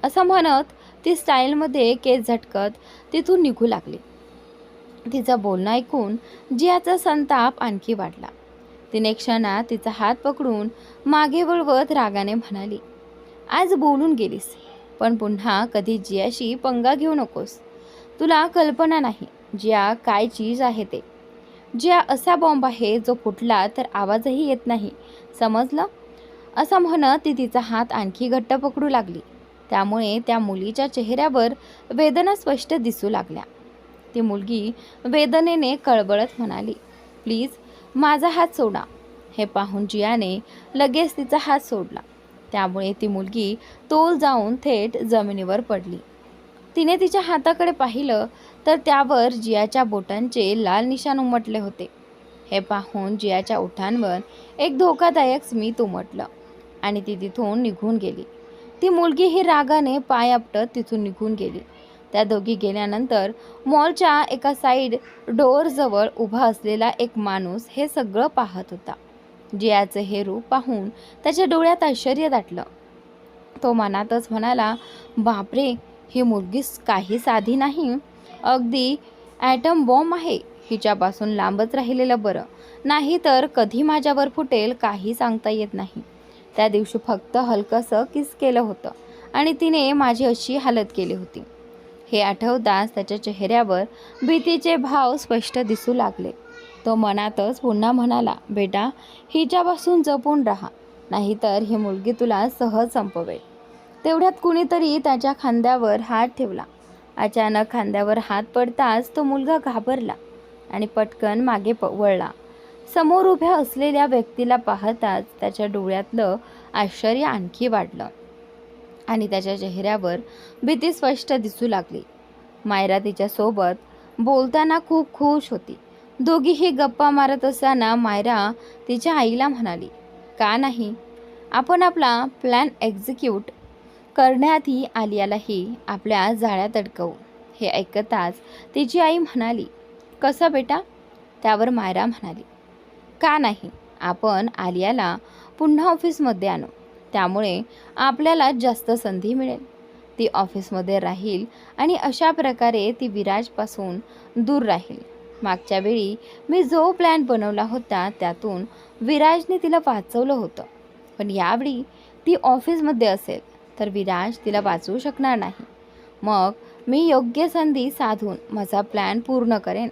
असं म्हणत ती स्टाईलमध्ये केस झटकत तिथून निघू लागली. तिचं बोलणं ऐकून जियाचा संताप आणखी वाढला. तिने क्षणात तिचा हात पकडून मागे वळवत रागाने म्हणाली, आज बोलून गेलीस, पण पुन्हा कधी जियाशी पंगा घेऊ नकोस. तुला कल्पना नाही जिया काय चीज आहे ते. जिया असा बॉम्ब आहे जो फुटला तर आवाजही येत नाही, समजलं? असं म्हणत ती तिचा हात आणखी घट्ट पकडू लागली. त्यामुळे त्या मुलीच्या चेहऱ्यावर वेदना स्पष्ट दिसू लागल्या. ती मुलगी वेदनेने कळवळत म्हणाली, प्लीज माझा हात सोडा. हे पाहून जियाने लगेच तिचा हात सोडला. त्यामुळे ती मुलगी तोल जाऊन थेट जमिनीवर पडली. तिने तिच्या हाताकडे पाहिलं तर त्यावर जियाच्या बोटांचे लाल निशाण उमटले होते. हे पाहून जियाच्या ओठांवर एक धोकादायक स्मित उमटलं आणि ती तिथून निघून गेली. ती मुलगी ही रागाने पाय आपटत तिथून निघून गेली. त्या दोघी गेल्यानंतर मॉलच्या एका साईड डोअरजवळ उभा असलेला एक माणूस हे सगळं पाहत होता. जियाचे हे रूप पाहून त्याच्या डोळ्यात आश्चर्य दाटलं. तो मनातच म्हणाला, बापरे, ही मुलगी काही साधी नाही, अगदी ॲटम बॉम्ब आहे. हिच्यापासून लांबच राहिलेलं बरं, नाही तर कधी माझ्यावर फुटेल काही सांगता येत नाही. त्या दिवशी फक्त हलकंसं किस केलं होतं आणि तिने माझी अशी हालत केली होती. हे आठवताच त्याच्या चेहऱ्यावर भीतीचे भाव स्पष्ट दिसू लागले. तो मनातच पुन्हा म्हणाला, बेटा, हिच्यापासून जपून राहा, नाहीतर ही मुलगी तुला सहज संपवेल. तेवढ्यात कुणीतरी त्याच्या खांद्यावर हात ठेवला. अचानक खांद्यावर हात पडताच तो मुलगा घाबरला आणि पटकन मागे वळला. समोर उभ्या असलेल्या व्यक्तीला पाहताच त्याच्या डोळ्यातलं आश्चर्य आणखी वाढलं आणि त्याच्या चेहऱ्यावर भीती स्पष्ट दिसू लागली. मायरा तिच्यासोबत बोलताना खूप खुश होती. दोघीही गप्पा मारत असताना मायरा तिच्या आईला म्हणाली, का नाही आपण आपला प्लॅन एक्झिक्यूट करण्याआधी आलियालाही आपल्या जाळ्यात अडकवू. हे ऐकताच तिची आई म्हणाली, कसं बेटा? त्यावर मायरा म्हणाली, का नाही, आपण आलियाला पुन्हा ऑफिसमध्ये आणू. त्यामुळे आपल्याला जास्त संधी मिळेल. ती ऑफिसमध्ये राहील आणि अशा प्रकारे ती विराजपासून दूर राहील. मागच्या वेळी मी जो प्लॅन बनवला होता त्यातून विराजने तिला वाचवलं होतं, पण यावेळी ती ऑफिसमध्ये असेल तर विराज तिला वाचवू शकणार नाही. मग मी योग्य संधी साधून माझा प्लॅन पूर्ण करेन.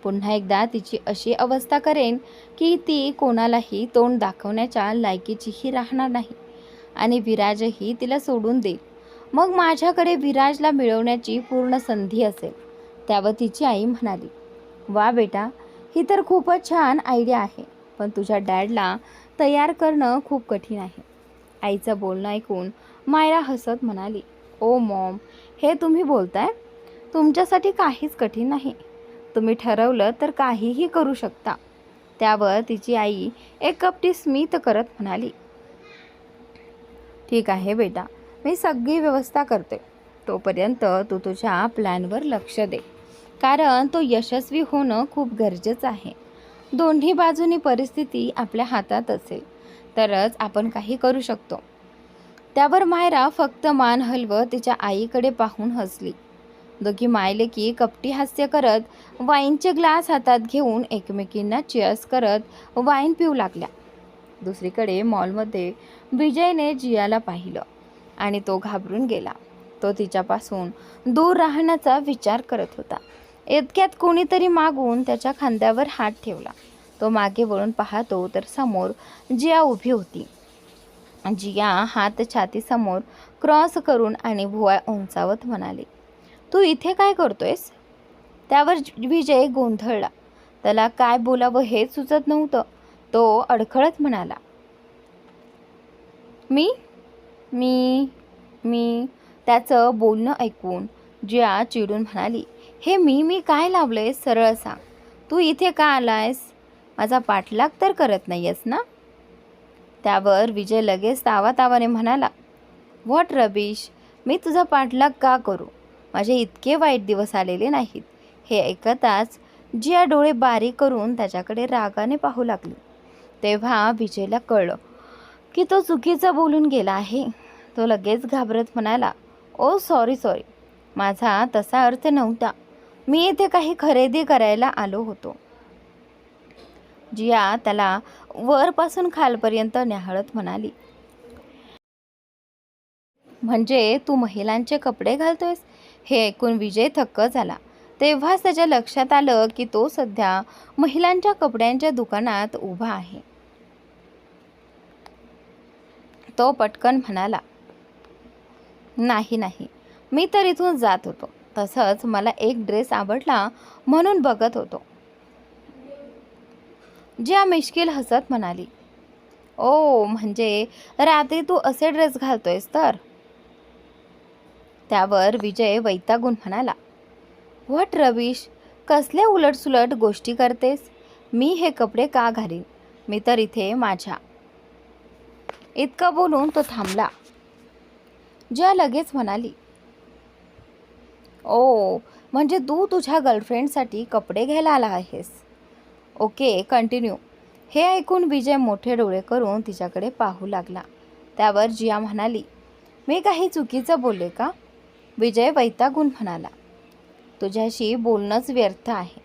पुन्हा एकदा तिची अशी अवस्था करेन की ती कोणालाही तोंड दाखवण्याच्या लायकीचीही राहणार नाही आणि विराजही तिला सोडून देईल. मग माझ्याकडे विराजला मिळवण्याची पूर्ण संधी असेल. त्यावर तिची आई म्हणाली, वा बेटा, ही तर खूपच छान आयडिया आहे, पण तुझ्या डॅडला तयार करणं खूप कठीण आहे. आईचं बोलणं ऐकून मायरा हसत म्हणाली, ओ मॉम, हे तुम्ही बोलताय? तुमच्यासाठी काहीच कठीण नाही. तुम्ही ठरवलं तर काहीही करू शकता. त्यावर तिची आई एक कपटी स्मित करत म्हणाली, ठीक आहे बेटा, मी सगळी व्यवस्था करते. तोपर्यंत तू तुझ्या प्लॅनवर लक्ष दे, कारण तो यशस्वी होणं खूप गरजेचं आहे. दोन्ही बाजूनी परिस्थिती आपल्या हातात असेल तरच आपण काही करू शकतो. त्यावर मायरा फक्त मान हलवत तिच्या आईकडे पाहून हसली. दोघी मायलेकी कपटी हास्य करत वाईनचे ग्लास हातात घेऊन एकमेकींना चिअर्स करत वाईन पिऊ लागल्या. दुसरीकडे मॉलमध्ये विजयने जियाला पाहिलं आणि तो घाबरून गेला. तो तिच्यापासून दूर राहण्याचा विचार करत होता. इतक्यात कोणीतरी मागून त्याच्या खांद्यावर हात ठेवला. तो मागे वळून पाहतो तर समोर जिया उभी होती. जिया हात छातीसमोर क्रॉस करून आणि भुवया उंचावत म्हणाली, तू इथे काय करतोयस? त्यावर विजय गोंधळला. त्याला काय बोलावं हेच सुचत नव्हतं. तो अडखळत म्हणाला, मी मी मी त्याचं बोलणं ऐकून जिया चिडून म्हणाली, हे मी काय लावलंय? सरळ सांग, तू इथे का आलायस? माझा पाठलाग तर करत नाहीयेस ना? त्यावर विजय लगेच तावातावाने म्हणाला, व्हॉट रबिश, मी तुझा पाठलाग का करू? माझे इतके वाईट दिवस आलेले नाहीत. हे ऐकताच जिया डोळे बारीक करून त्याच्याकडे रागाने पाहू लागली. तेव्हा विजयला कळलं की तो चुकीचं बोलून गेला आहे. तो लगेच घाबरत म्हणाला, ओ सॉरी, माझा तसा अर्थ नव्हता. मी इथे काही खरेदी करायला आलो होतो. जिया त्याला वरपासून खालपर्यंत न्याहाळत म्हणाली, म्हणजे तू महिलांचे कपडे घालतोयस? हे ऐकून विजय थक्क झाला. तेव्हाच त्याच्या लक्षात आलं की तो सध्या महिलांच्या कपड्यांच्या दुकानात उभा आहे. तो पटकन म्हणाला, नाही, मी तर इथून जात होतो. तसंच मला एक ड्रेस आवडला म्हणून बघत होतो. जिया मिश्किल हसत म्हणाली, ओ, म्हणजे रात्री तू असे ड्रेस घालतोयस तर? त्यावर विजय वैतागून म्हणाला, व्हॉट रबिश, कसल्या उलटसुलट गोष्टी करतेस? मी हे कपडे का घालीन? मी तर इथे माझ्या. इतकं बोलून तो थांबला. जिया लगेच म्हणाली, ओ, म्हणजे तू तुझ्या गर्लफ्रेंडसाठी कपडे घ्यायला आला आहेस? Okay, continue. हे ऐकून विजय मोठे डोळे करून तिच्याकडे पाहू लागला. त्यावर जिया म्हणाली, मी काही चुकीचं बोलले का? विजय वैतागून म्हणाला, तुझ्याशी बोलणंच व्यर्थ आहे.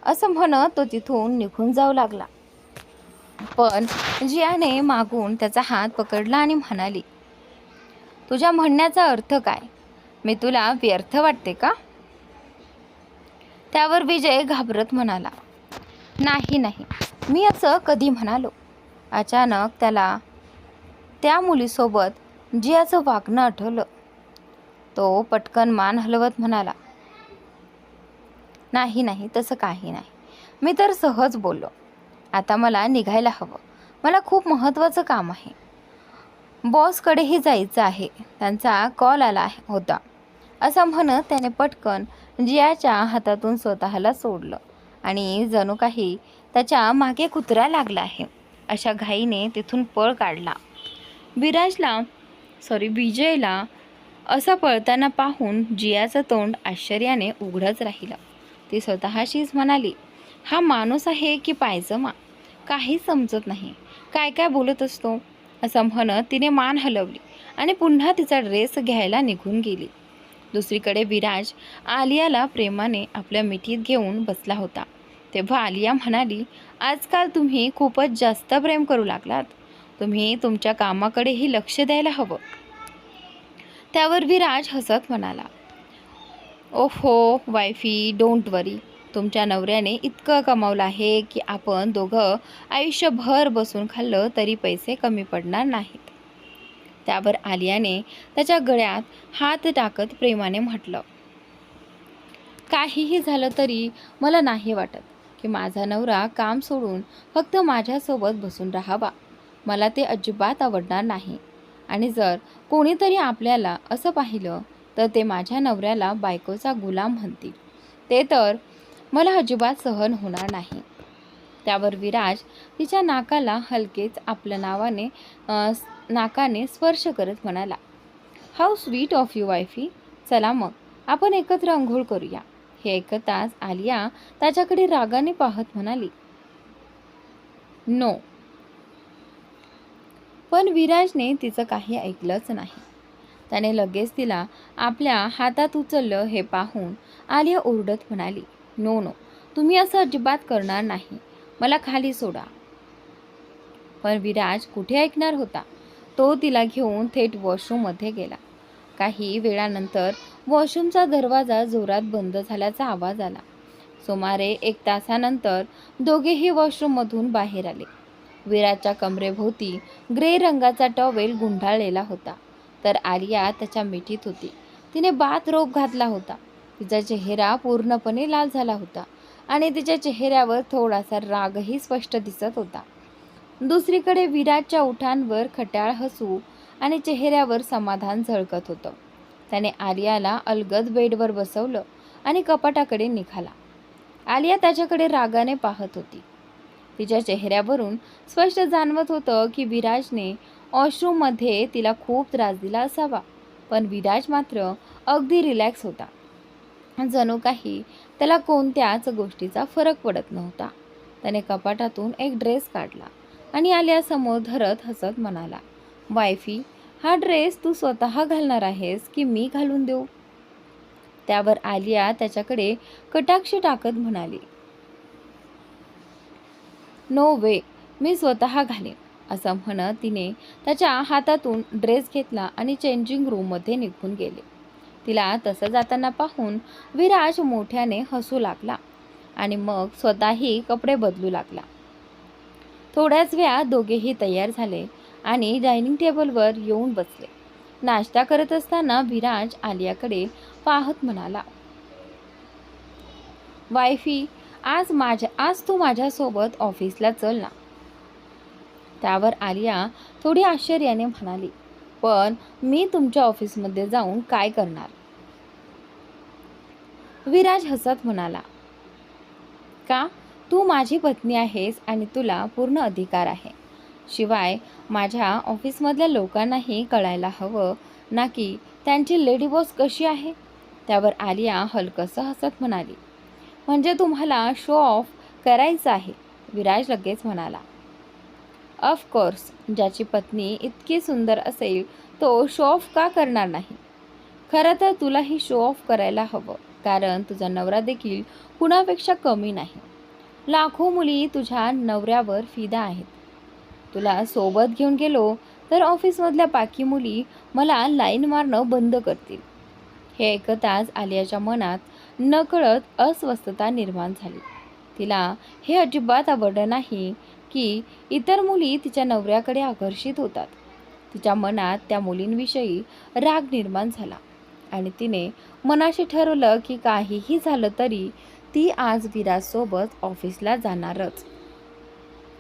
असं म्हणत तो तिथून निघून जाऊ लागला. पण जियाने मागून त्याचा हात पकडला आणि म्हणाली, तुझ्या म्हणण्याचा अर्थ काय? मी तुला व्यर्थ वाटते का? त्यावर विजय घाबरत म्हणाला, नाही, मी असं कधी म्हणालो? अचानक त्याला त्या मुलीसोबत जियाचं वागणं आठवलं. तो पटकन मान हलवत म्हणाला, नाही, तसं काही नाही. मी तर सहज बोललो. आता मला निघायला हवं. मला खूप महत्त्वाचं काम आहे. बॉसकडेही जायचं आहे. त्यांचा कॉल आला होता. असं म्हणत त्याने पटकन जियाच्या हातातून स्वतःला सोडलं आणि जणू काही त्याच्या मागे कुत्रा लागला आहे अशा घाईने तिथून पळ काढला. विजयला असं पळताना पाहून जियाचं तोंड आश्चर्याने उघडच राहिलं. ती स्वतःशीच म्हणाली, हा माणूस आहे की पायजमा? काही समजत नाही. काय बोलत असतो? असं म्हणत तिने मान हलवली आणि पुन्हा तिचा ड्रेस घ्यायला निघून गेली. दुसरीकडे विराज आलियाला प्रेमाने आपल्या मिठीत घेऊन बसला होता. तेव्हा आलिया म्हणाली, आजकाल तुम्ही खूपच जास्त प्रेम करू लागलात. तुम्ही तुमच्या कामाकडेही लक्ष द्यायला हवं. त्यावर विराज हसत म्हणाला, ओहो वायफी, डोंट वरी. तुमच्या नवऱ्याने इतकं कमावलं आहे की आपण दोघं आयुष्यभर बसून खाल्लं तरी पैसे कमी पडणार नाहीत. त्यावर आलियाने त्याच्या गळ्यात हात टाकत प्रेमाने म्हटलं, काहीही झालं तरी मला नाही वाटत की माझा नवरा काम सोडून फक्त माझ्यासोबत बसून राहावा. मला ते अजिबात आवडणार नाही. आणि जर कोणीतरी आपल्याला असं पाहिलं तर ते माझ्या नवऱ्याला बायकोचा गुलाम म्हणतील. ते तर मला अजिबात सहन होणार नाही. त्यावर विराज तिच्या नाकाला हलकेच आपल्या नाकाने स्पर्श करत म्हणाला, हाऊ स्वीट ऑफ यू वायफी. चला मग आपण एकत्र अंघोळ करूया. हे ऐकताच आलिया त्याच्याकडे रागाने पाहत म्हणाली, नो. पण विराजने तिचं काही ऐकलंच नाही. त्याने लगेच तिला आपल्या हातात उचललं. हे पाहून आलिया ओरडत म्हणाली, नो नो, तुम्ही असं अजिबात करणार नाही. मला खाली सोडा. पण विराज कुठे ऐकणार होता. तो तिला घेऊन थेट वॉशरूममध्ये गेला. काही वेळानंतर वॉशरूमचा दरवाजा जोरात बंद झाल्याचा आवाज आला. सुमारे 1 तासानंतर दोघेही वॉशरूममधून बाहेर आले. विराजच्या कमरेभोवती ग्रे रंगाचा टॉवेल गुंडाळलेला होता, तर आलिया त्याच्या मिठीत होती. तिने बाथरोब घातला होता. तिचा चेहरा पूर्णपणे लाल झाला होता आणि तिच्या चेहऱ्यावर थोडासा रागही स्पष्ट दिसत होता. दुसरीकडे विराजच्या ओठांवर खट्याळ हसू आणि चेहऱ्यावर समाधान झळकत होतं. त्याने आलियाला अलगद बेडवर बसवलं आणि कपाटाकडे निघाला. आलिया त्याच्याकडे रागाने पाहत होती. तिच्या चेहऱ्यावरून स्पष्ट जाणवत होतं की विराजने वॉशरूममध्ये तिला खूप त्रास दिला असावा. पण विराज मात्र अगदी रिलॅक्स होता. जणू काही त्याला कोणत्याच गोष्टीचा फरक पडत नव्हता. त्याने कपाटातून एक ड्रेस काढला आणि आलियासमोर धरत हसत म्हणाला, वायफी, हा ड्रेस तू स्वतः घालणार आहेस की मी घालून देऊ? त्यावर आलिया त्याच्याकडे कटाक्ष टाकत म्हणाली, नो वे, मी स्वतः घालेन. असं म्हणत तिने त्याच्या हातातून ड्रेस घेतला आणि चेंजिंग रूममध्ये निघून गेले. तिला तसं जाताना पाहून विराज मोठ्याने हसू लागला आणि मग स्वतःही कपडे बदलू लागला. थोड्याच वेळात दोघेही तयार झाले आणि डायनिंग टेबलवर येऊन बसले. नाश्ता करत असताना विराज आलियाकडे पाहत म्हणाला, वायफी, आज तू माझ्यासोबत ऑफिसला चल ना. त्यावर आलिया थोडी आश्चर्याने म्हणाली, पण मी तुमच्या ऑफिसमध्ये जाऊन काय करणार? विराज हसत म्हणाला, का? तू माझी पत्नी आहेस आणि तुला पूर्ण अधिकार आहे. शिवाय माझ्या ऑफिसमधल्या लोकांनाही कळायला हवं ना की त्यांची लेडी बॉस कशी आहे. त्यावर आलिया हलकसं हसत म्हणाली, म्हणजे तुम्हाला शो ऑफ करायचं आहे? विराज लगेच म्हणाला, ऑफकोर्स, ज्याची पत्नी इतकी सुंदर असेल तो शो ऑफ का करणार नाही? खरं तर तुलाही शो ऑफ करायला हवं, कारण तुझा नवरा देखील कुणापेक्षा कमी नाही. लाखो मुली तुझ्या नवऱ्यावर फिदा आहेत. तुला सोबत घेऊन गेलो तर ऑफिसमधल्या बाकी मुली मला लाईन मारणं बंद करतील. हे ऐकताच आलियाच्या मनात नकळत अस्वस्थता निर्माण झाली. तिला हे अजिबात आवडलं नाही की इतर मुली तिच्या नवऱ्याकडे आकर्षित होतात. तिच्या मनात त्या मुलींविषयी राग निर्माण झाला आणि तिने मनाशी ठरवलं की काहीही झालं तरी ती आज विराजसोबत ऑफिसला जाणारच.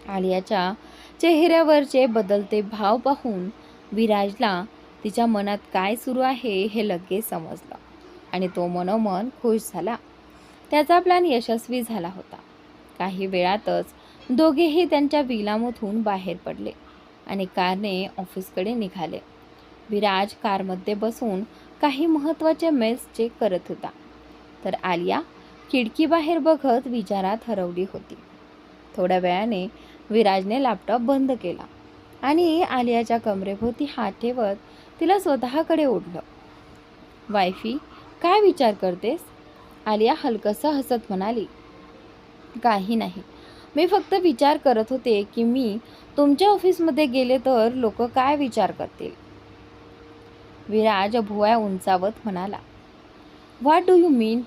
आलियाच्या चेहऱ्यावरचे बदलते भाव पाहून विराजला तिच्या मनात काय सुरू आहे हे लगेच समजलं आणि तो मनोमन खुश झाला. त्याचा प्लॅन यशस्वी झाला होता. काही वेळातच दोघेही त्यांच्या विलामधून बाहेर पडले आणि कारने ऑफिसकडे निघाले. विराज कारमध्ये बसून काही महत्त्वाचे मेल्स चेक करत होता, तर आलिया खिडकीबाहेर बघत विचारात हरवली होती. थोड्या वेळाने विराजने लॅपटॉप बंद केला आणि आलियाच्या कमरेभोवती हात ठेवत तिला स्वतःकडे ओढलं. वायफी, काय विचार करतेस? आलिया हलकसं हसत म्हणाली, काही नाही, मी फक्त विचार करत होते की मी तुमच्या ऑफिसमध्ये गेले तर लोक काय विचार करतील. विराज भुवया उंचावत म्हणाला, व्हॉट डू यू मीन?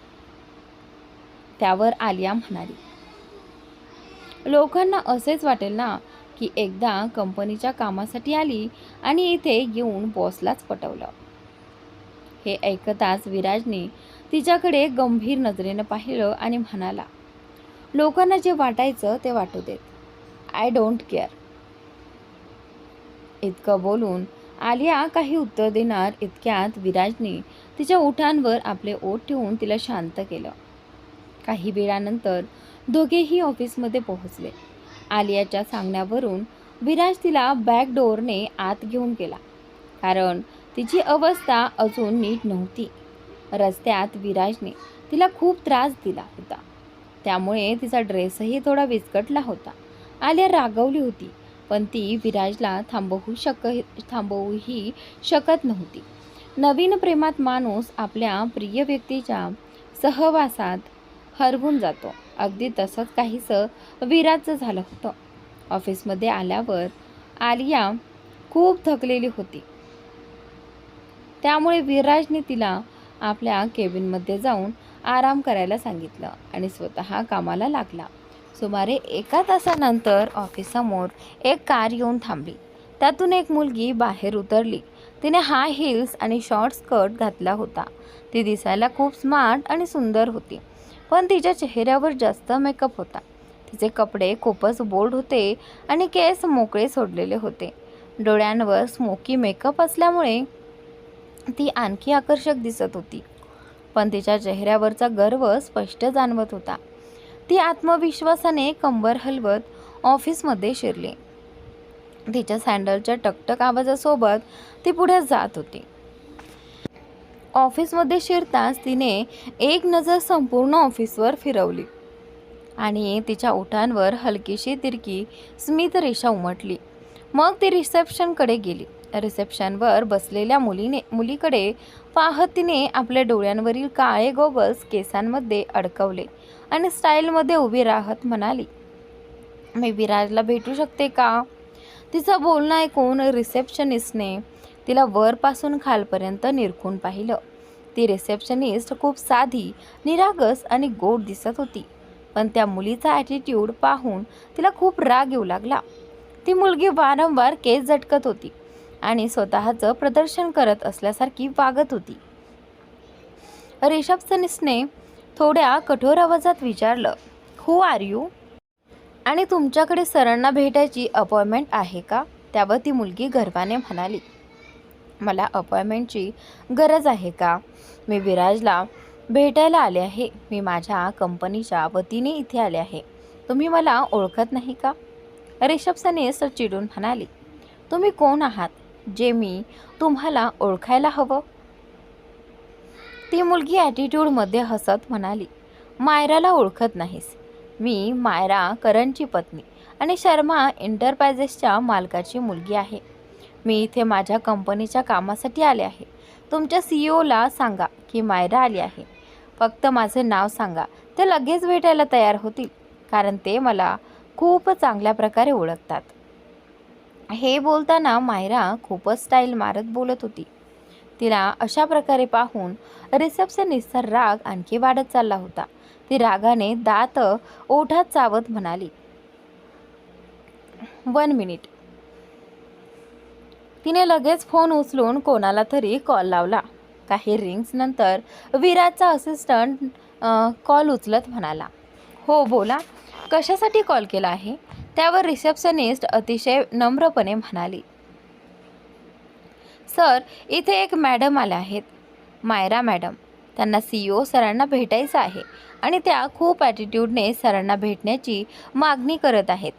त्यावर आलिया म्हणाली, लोकांना असेच वाटेल ना की एकदा कंपनीच्या कामासाठी आली आणि इथे येऊन बॉसलाच पटवलं. हे ऐकताच विराजने तिच्याकडे गंभीर नजरेनं पाहिलं आणि म्हणाला, लोकांना जे वाटायचं ते वाटू देत. I don't care. इतकं बोलून आलिया काही उत्तर देणार इतक्यात विराजने तिच्या ओठांवर आपले ओठ ठेवून तिला शांत केलं. काही वेळानंतर दोघेही ऑफिसमध्ये पोहोचले. आलियाच्या सांगण्यावरून विराज तिला बॅक डोअरने आत घेऊन गेला, कारण तिची अवस्था अजून नीट नव्हती. रस्त्यात विराजने तिला खूप त्रास दिला होता, त्यामुळे तिचा ड्रेसही थोडा विस्कटला होता. आलिया रागवली होती, पण ती विराजला थांबवूही शकत नव्हती. नवीन प्रेमात माणूस आपल्या प्रिय व्यक्तीच्या सहवासात हरवून जातो. अगदी तसंच काहीसं विराजचं झालं होतं. ऑफिसमध्ये आल्यावर आलिया खूप थकलेली होती, त्यामुळे विराजने तिला आपल्या केबिनमध्ये जाऊन आराम करायला सांगितलं आणि स्वतः कामाला लागला. सुमारे 1 तासानंतर ऑफिससमोर एक कार येऊन थांबली. त्यातून एक मुलगी बाहेर उतरली. तिने हाय हिल्स आणि शॉर्ट स्कर्ट घातला होता. ती दिसायला खूप स्मार्ट आणि सुंदर होती, पण तिच्या चेहऱ्यावर जास्त मेकअप होता. तिचे कपडे खूपच बोल्ड होते आणि केस मोकळे सोडलेले होते. डोळ्यांवर स्मोकी मेकअप असल्यामुळे ती आणखी आकर्षक दिसत होती, पण तिच्या चेहऱ्यावरचा गर्व स्पष्ट जाणवत होता. ती आत्मविश्वासाने कंबर हलवत ऑफिसमध्ये शिरली. तिच्या सँडलच्या टकटक आवाजासोबत ती पुढे जात होती. ऑफिसमध्ये शिरताच तिने एक नजर संपूर्ण ऑफिसवर फिरवली आणि तिच्या ओठांवर हलकीशी तिरकी स्मित रेषा उमटली. मग ती रिसेप्शनकडे गेली. रिसेप्शनवर बसलेल्या मुलीकडे पाहत तिने आपल्या डोळ्यांवरील काळे गॉगल्स केसांमध्ये अडकवले आणि स्टाईलमध्ये उभी राहत म्हणाली, मी विराजला भेटू शकते का? तिचं बोलणं ऐकून रिसेप्शनिस्टने तिला वरपासून खालपर्यंत निरखून पाहिलं. ती रिसेप्शनिस्ट खूप साधी, निरागस आणि गोड दिसत होती, पण त्या मुलीचा ॲटिट्यूड पाहून तिला खूप राग येऊ लागला. ती मुलगी वारंवार केस झटकत होती आणि स्वतःचं प्रदर्शन करत असल्यासारखी वागत होती. रिसेप्शनिस्टने थोड्या कठोर आवाजात विचारलं, हू आर यू? आणि तुमच्याकडे सरांना भेटायची अपॉइंटमेंट आहे का? त्यावर ती मुलगी गर्वाने म्हणाली, मला अपॉइंटमेंटची गरज आहे का? मी विराजला भेटायला आले आहे. मी माझ्या कंपनीच्या वतीने इथे आले आहे. तुम्ही मला ओळखत नाही का? रिसेप्शनिस्ट चिडून म्हणाली, तुम्ही कोण आहात जे मी तुम्हाला ओळखायला हवं? ती मुलगी ॲटिट्यूडमध्ये हसत म्हणाली, मायराला ओळखत नाहीस? मी मायरा करणची पत्नी आणि शर्मा एंटरप्राइजेसच्या मालकाची मुलगी आहे. मी इथे माझ्या कंपनीच्या कामासाठी आले आहे. तुमच्या CEOला सांगा की मायरा आली आहे. फक्त माझे नाव सांगा, ते लगेच भेटायला तयार होतील, कारण ते मला खूप चांगल्या प्रकारे ओळखतात. हे बोलताना मायरा खूपच स्टाईल मारत बोलत होती. तिला अशा प्रकारे पाहून रिसेप्शनिस्टचा राग आणखी वाढत चालला होता. ती रागाने दात ओठात चावत म्हणाली, 1 मिनिट. तिने लगेच फोन उचलून कोणाला तरी कॉल लावला. काही रिंग्स नंतर विराजचा असिस्टंट कॉल उचलत म्हणाला, हो बोला, कशासाठी कॉल केला आहे? त्यावर रिसेप्शनिस्ट अतिशय नम्रपणे म्हणाली, सर, इथे एक मॅडम आल्या आहेत, मायरा मॅडम. त्यांना CEO सरांना भेटायचं आहे आणि त्या खूप ॲटिट्यूडने सरांना भेटण्याची मागणी करत आहेत.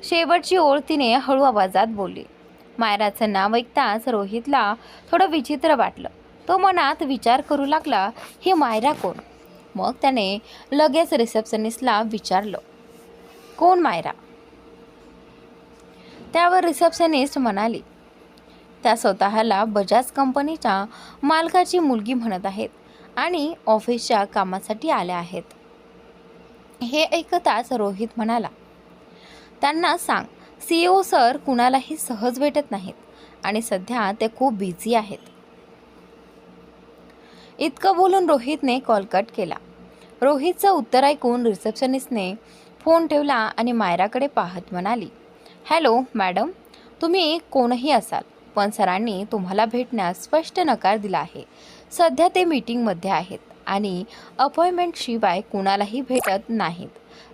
शेवटची ओळ तिने हळू आवाजात बोलली. मायराचं नाव ऐकताच रोहितला थोडं विचित्र वाटलं. तो मनात विचार करू लागला, ही मायरा कोण? मग त्याने लगेच रिसेप्शनिस्टला विचारलं, कोण मायरा? त्यावर रिसेप्शनिस्ट म्हणाली, त्या स्वतःला बजाज कंपनीच्या मालकाची मुलगी म्हणत आहेत आणि ऑफिसच्या कामासाठी आल्या आहेत. हे ऐकताच रोहित म्हणाला, त्यांना सांग, CEO सर कुणालाही सहज भेटत नाहीत आणि सध्या ते खूप बिझी आहेत. इतकं बोलून रोहितने कॉल कट केला. रोहितचं उत्तर ऐकून रिसेप्शनिस्टने फोन ठेवला आणि मायराकडे पाहत म्हणाली, हॅलो मॅडम, तुम्ही कोणही असाल, पण सरांनी तुम्हाला भेटण्यास स्पष्ट नकार दिला आहे. सध्या ते मीटिंगमध्ये आहेत आणि अपॉइंटमेंटशिवाय कुणालाही भेटत नाहीत.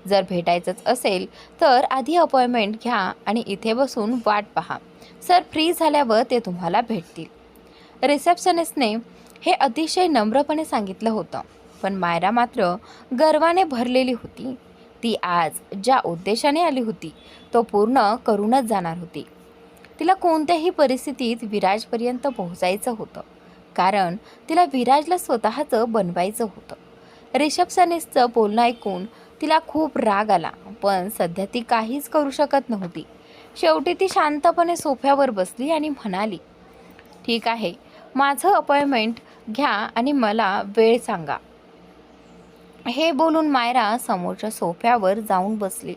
जर भेटायचंच असेल तर आधी अपॉइंटमेंट घ्या आणि इथे बसून वाट पहा. सर फ्री झाल्यावर ते तुम्हाला भेटतील. रिसेप्शनिस्टने हे अतिशय नम्रपणे सांगितलं होतं, पण मायरा मात्र गर्वाने भरलेली होती. ती आज ज्या उद्देशाने आली होती तो पूर्ण करूनच जाणार होती. तिला कोणत्याही परिस्थितीत विराजपर्यंत पोहोचायचं होतं, कारण तिला विराजला स्वतःचं बनवायचं होतं. रिसेप्शनिस्टचं बोलणं ऐकून तिला खूप राग आला, पण सध्या ती काहीच करू शकत नव्हती. शेवटी ती शांतपणे सोफ्यावर बसली आणि म्हणाली, ठीक आहे, माझं अपॉइंटमेंट घ्या आणि मला वेळ सांगा. हे बोलून मायरा समोरच्या सोफ्यावर जाऊन बसली.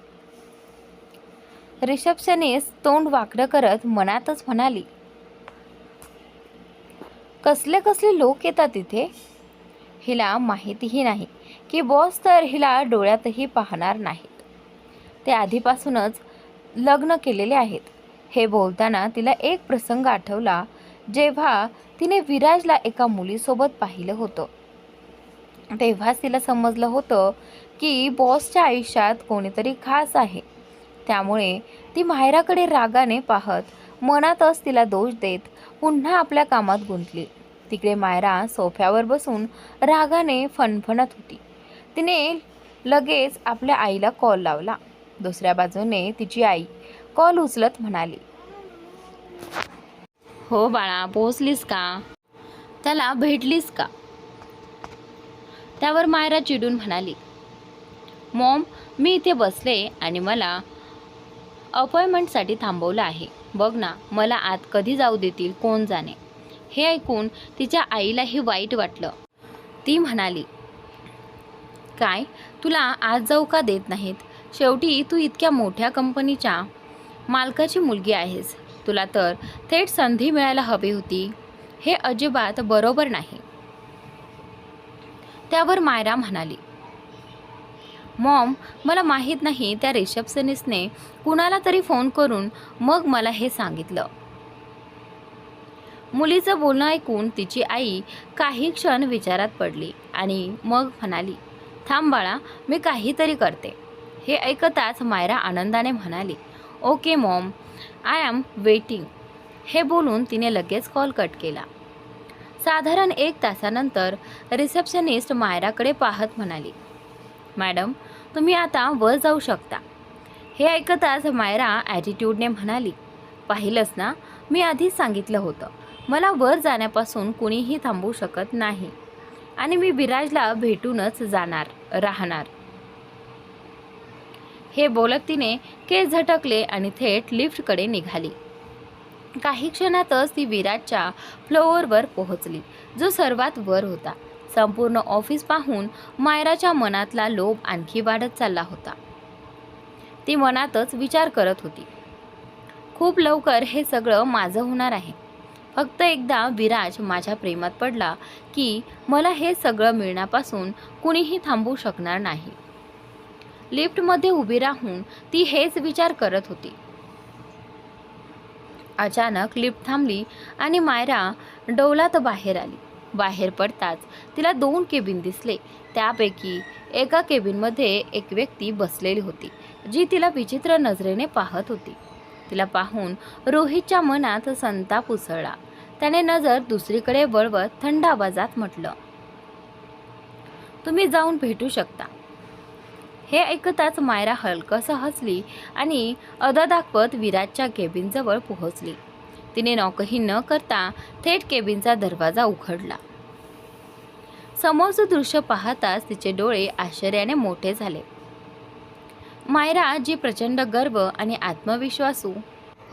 रिसेप्शनिस्ट तोंड वाकडं करत मनातच म्हणाली, कसले कसले लोक येतात इथे. हिला माहितीही नाही की बॉस तर हिला डोळ्यातही पाहणार नाहीत. ते आधीपासूनच लग्न केलेले आहेत. हे बोलताना तिला एक प्रसंग आठवला, जेव्हा तिने विराजला एका मुलीसोबत पाहिलं होतं. तेव्हाच तिला समजलं होतं की बॉसच्या आयुष्यात कोणीतरी खास आहे. त्यामुळे ती मायराकडे रागाने पाहत मनातच तिला दोष देत पुन्हा आपल्या कामात गुंतली. तिकडे मायरा सोफ्यावर बसून रागाने फणफणत होती. तिने लगेच आपल्या आईला कॉल लावला. दुसऱ्या बाजूने तिची आई कॉल उचलत म्हणाली, हो बाळा, पोचलीस का? त्याला भेटलीस का? त्यावर मायरा चिडून म्हणाली, मॉम, मी इथे बसले आणि मला अपॉइंटमेंटसाठी थांबवलं आहे. बघ ना, मला आत कधी जाऊ देतील कोण जाणे. हे ऐकून तिच्या आईलाही वाईट वाटलं. ती म्हणाली, काय, तुला आत जाऊ का देत नाहीत? शेवटी तू इतक्या मोठ्या कंपनीच्या मालकाची मुलगी आहेस. तुला तर थेट संधी मिळायला हवी होती. हे अजिबात बरोबर नाही. त्यावर मायरा म्हणाली, मॉम, मला माहीत नाही त्या रिसेप्शनिस्टने कुणाला तरी फोन करून मग मला हे सांगितलं. मुलीचं बोलणं ऐकून तिची आई काही क्षण विचारात पडली आणि मग म्हणाली, थांब बाळा, मी काहीतरी करते. हे ऐकताच मायरा आनंदाने म्हणाली, okay Maugham, I am waiting. हे बोलून तिने लगेच कॉल कट केला. साधारण 1 तासानंतर रिसेप्शनिस्ट मायराकडे पाहत म्हणाली, मॅडम, तुम्ही आता वर जाऊ शकता. हे ऐकताच मायरा ॲटिट्यूडने म्हणाली, पाहिलंच ना, मी आधीच सांगितलं होतं, मला वर जाण्यापासून कुणीही थांबवू शकत नाही आणि मी विराजला भेटूनच राहणार. हे बोलत तिने केस झटकले आणि थेट लिफ्टकडे निघाली. काही क्षणातच ती विराजच्या फ्लोअरवर पोहोचली, जो सर्वात वर होता. संपूर्ण ऑफिस पाहून मायराच्या मनातला लोभ आणखी वाढत चालला होता. ती मनातच विचार करत होती, खूप लवकर हे सगळं माझं होणार आहे. फक्त एकदा विराज माझ्या प्रेमात पडला की मला हे सगळं मिळण्यापासून कुणीही थांबवू शकणार नाही. लिफ्टमध्ये उभी राहून ती हेच विचार करत होती. अचानक लिफ्ट थांबली आणि मायरा डौलात बाहेर आली. बाहेर पडताच तिला 2 केबिन दिसले. त्यापैकी एका केबिनमध्ये एक व्यक्ती बसलेली होती, जी तिला विचित्र नजरेने पाहत होती. तिला पाहून रोहितच्या मनात संताप उसळला. त्याने नजर दुसरीकडे वळवत थंड आवाजात म्हटलं, तुम्ही जाऊन भेटू शकता. हे ऐकताच मायरा हलकसं हसली आणि अदा दाखवत विराजच्या केबिनजवळ पोहोचली. तिने नॉकही न करता थेट केबिनचा दरवाजा उघडला. समोरचं दृश्य पाहताच तिचे डोळे आश्चर्याने मोठे झाले. मायरा जी प्रचंड गर्व आणि आत्मविश्वासू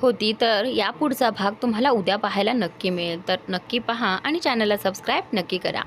होती, तर या पुढचा भाग तुम्हाला उद्या पाहायला नक्की मिळेल. तर नक्की पहा आणि चॅनलला सबस्क्राईब नक्की करा.